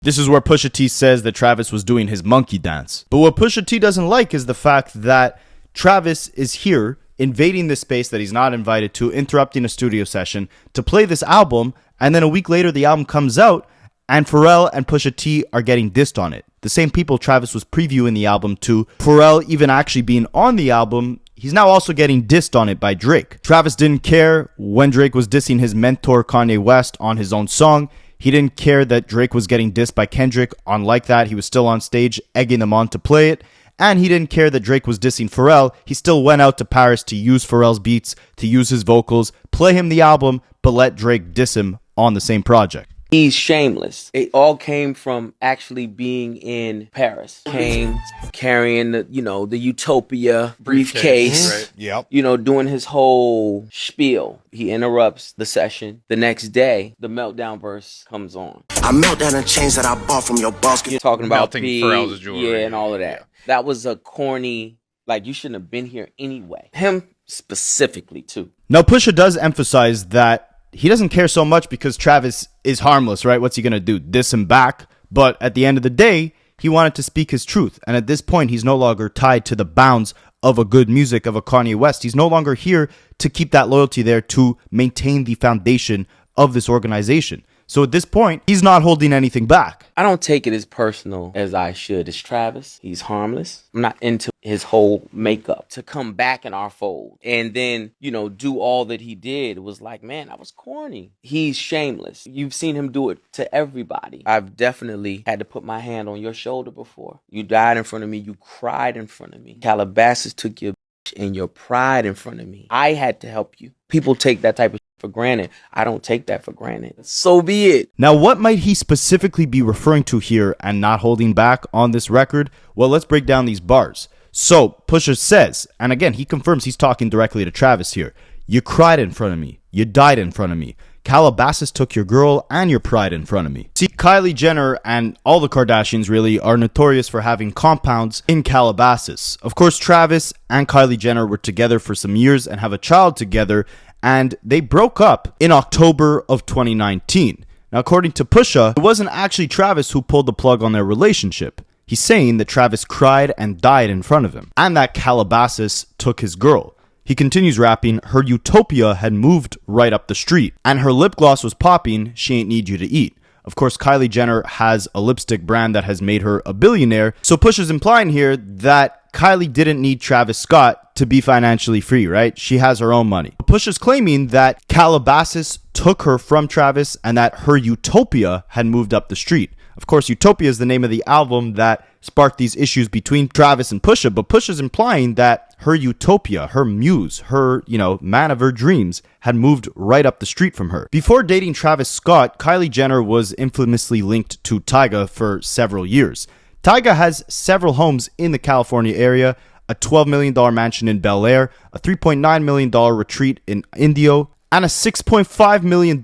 This is where Pusha T says that Travis was doing his monkey dance. But what Pusha T doesn't like is the fact that Travis is here invading this space that he's not invited to, interrupting a studio session to play this album, and then a week later the album comes out and Pharrell and Pusha T are getting dissed on it. The same people Travis was previewing the album to, Pharrell even actually being on the album, he's now also getting dissed on it by Drake. Travis didn't care when Drake was dissing his mentor Kanye West on his own song. He didn't care that Drake was getting dissed by Kendrick on Like That. He was still on stage egging them on to play it. And he didn't care that Drake was dissing Pharrell. He still went out to Paris to use Pharrell's beats, to use his vocals, play him the album, but let Drake diss him on the same project. He's shameless. It all came from actually being in Paris. Came carrying the Utopia briefcase. Right. Yep. Doing his whole spiel. He interrupts the session. The next day, the Meltdown verse comes on. I melt down the chains that I bought from your boss. You're talking about melting Pharrell's jewelry. Yeah, and all of that. Yeah. That was a corny, like, you shouldn't have been here anyway. Him specifically, too. Now, Pusha does emphasize that he doesn't care so much because Travis is harmless, right? What's he going to do? Diss him back? But at the end of the day, he wanted to speak his truth. And at this point, he's no longer tied to the bounds of a Good Music, of a Kanye West. He's no longer here to keep that loyalty there to maintain the foundation of this organization. So at this point, he's not holding anything back. I don't take it as personal as I should. It's Travis. He's harmless. I'm not into his whole makeup. To come back in our fold and then, do all that he did was like, man, that was corny. He's shameless. You've seen him do it to everybody. I've definitely had to put my hand on your shoulder before. You died in front of me. You cried in front of me. Calabasas took your and your pride in front of me. I had to help you. People take that type of for granted. I don't take that for granted. So be it. Now, what might he specifically be referring to here and not holding back on this record? Well, let's break down these bars. So, Pusha says, and again, he confirms he's talking directly to Travis here, you cried in front of me. You died in front of me. Calabasas took your girl and your pride in front of me. See, Kylie Jenner and all the Kardashians really are notorious for having compounds in Calabasas. Of course, Travis and Kylie Jenner were together for some years and have a child together, and they broke up in October of 2019. Now, according to Pusha, it wasn't actually Travis who pulled the plug on their relationship. He's saying that Travis cried and died in front of him, and that Calabasas took his girl. He continues rapping, her Utopia had moved right up the street, and her lip gloss was popping, she ain't need you to eat. Of course, Kylie Jenner has a lipstick brand that has made her a billionaire. So Pusha's implying here that Kylie didn't need Travis Scott to be financially free, right? She has her own money. Pusha's claiming that Calabasas took her from Travis and that her Utopia had moved up the street. Of course, Utopia is the name of the album that sparked these issues between Travis and Pusha, but Pusha's implying that her Utopia, her muse, her, man of her dreams, had moved right up the street from her. Before dating Travis Scott, Kylie Jenner was infamously linked to Tyga for several years. Tyga has several homes in the California area, a $12 million mansion in Bel Air, a $3.9 million retreat in Indio, and a $6.5 million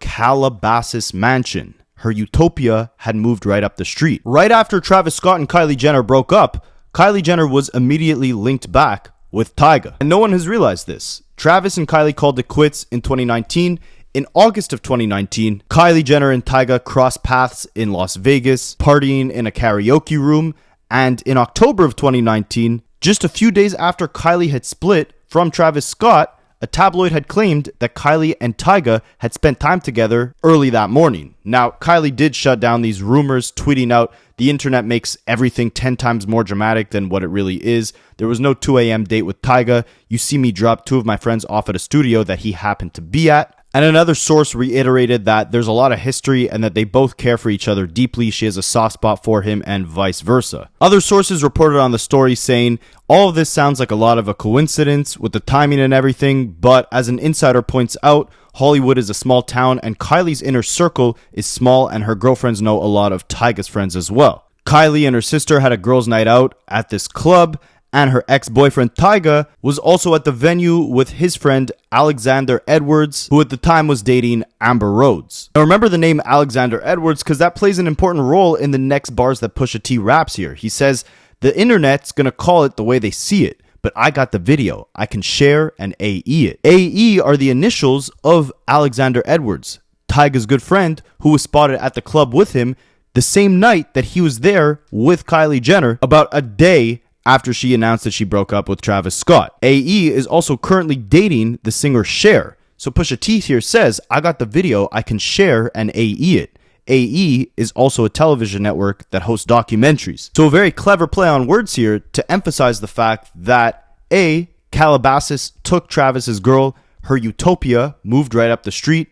Calabasas mansion. Her Utopia had moved right up the street. Right after Travis Scott and Kylie Jenner broke up, Kylie Jenner was immediately linked back with Tyga. And no one has realized this. Travis and Kylie called it quits in 2019. In August of 2019, Kylie Jenner and Tyga crossed paths in Las Vegas, partying in a karaoke room. And in October of 2019, just a few days after Kylie had split from Travis Scott, a tabloid had claimed that Kylie and Tyga had spent time together early that morning. Now, Kylie did shut down these rumors, tweeting out, "The internet makes everything 10 times more dramatic than what it really is. There was no 2 a.m. date with Tyga. You see me drop 2 of my friends off at a studio that he happened to be at." And another source reiterated that there's a lot of history and that they both care for each other deeply. She has a soft spot for him and vice versa. Other sources reported on the story saying, all of this sounds like a lot of a coincidence with the timing and everything, but as an insider points out, Hollywood is a small town and Kylie's inner circle is small and her girlfriends know a lot of Tyga's friends as well. Kylie and her sister had a girls' night out at this club, and her ex-boyfriend Tyga was also at the venue with his friend Alexander Edwards, who at the time was dating Amber Rhodes. Now remember the name Alexander Edwards because that plays an important role in the next bars that Pusha T raps here. He says, "The internet's gonna call it the way they see it, but I got the video. I can share and AE it." AE are the initials of Alexander Edwards, Tyga's good friend who was spotted at the club with him the same night that he was there with Kylie Jenner, about a day after she announced that she broke up with Travis Scott. AE is also currently dating the singer Cher. So Pusha T here says, "I got the video, I can share and AE it." AE is also a television network that hosts documentaries. So a very clever play on words here to emphasize the fact that A, Calabasas took Travis's girl, her Utopia moved right up the street.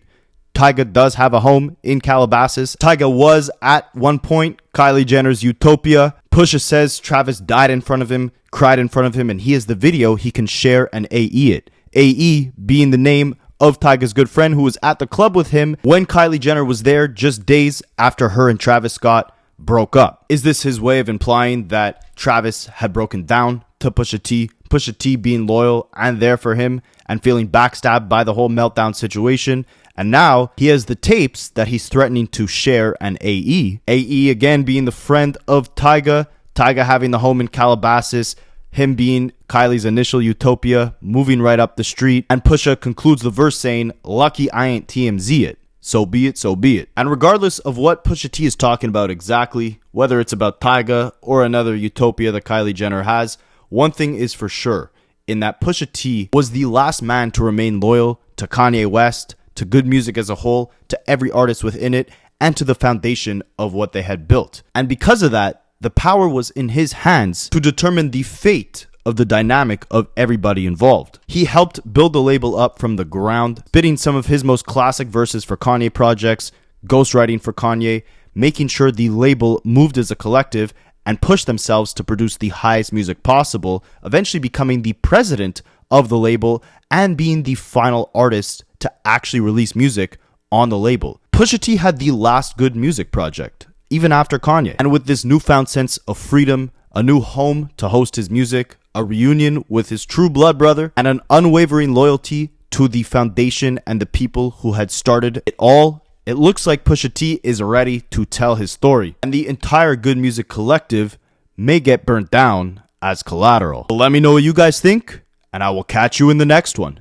Tyga does have a home in Calabasas. Tyga was at one point Kylie Jenner's Utopia. Pusha says Travis died in front of him, cried in front of him, and he has the video he can share and AE it. AE being the name of Tyga's good friend who was at the club with him when Kylie Jenner was there just days after her and Travis Scott broke up. Is this his way of implying that Travis had broken down to Pusha T? Pusha T being loyal and there for him and feeling backstabbed by the whole meltdown situation. And now he has the tapes that he's threatening to share and AE. AE again being the friend of Tyga. Tyga having the home in Calabasas. Him being Kylie's initial Utopia, moving right up the street. And Pusha concludes the verse saying, "Lucky I ain't TMZ it. So be it, so be it." And regardless of what Pusha T is talking about exactly, whether it's about Tyga or another Utopia that Kylie Jenner has, one thing is for sure, in that Pusha T was the last man to remain loyal to Kanye West, to good music as a whole, to every artist within it, and to the foundation of what they had built. And because of that, the power was in his hands to determine the fate of the dynamic of everybody involved. He helped build the label up from the ground, spitting some of his most classic verses for Kanye projects, ghostwriting for Kanye, making sure the label moved as a collective and pushed themselves to produce the highest music possible, eventually becoming the president of the label and being the final artist to actually release music on the label. Pusha T had the last good music project, even after Kanye. And with this newfound sense of freedom, a new home to host his music, a reunion with his true blood brother, and an unwavering loyalty to the foundation and the people who had started it all, it looks like Pusha T is ready to tell his story. And the entire Good Music Collective may get burnt down as collateral. Let me know what you guys think, and I will catch you in the next one.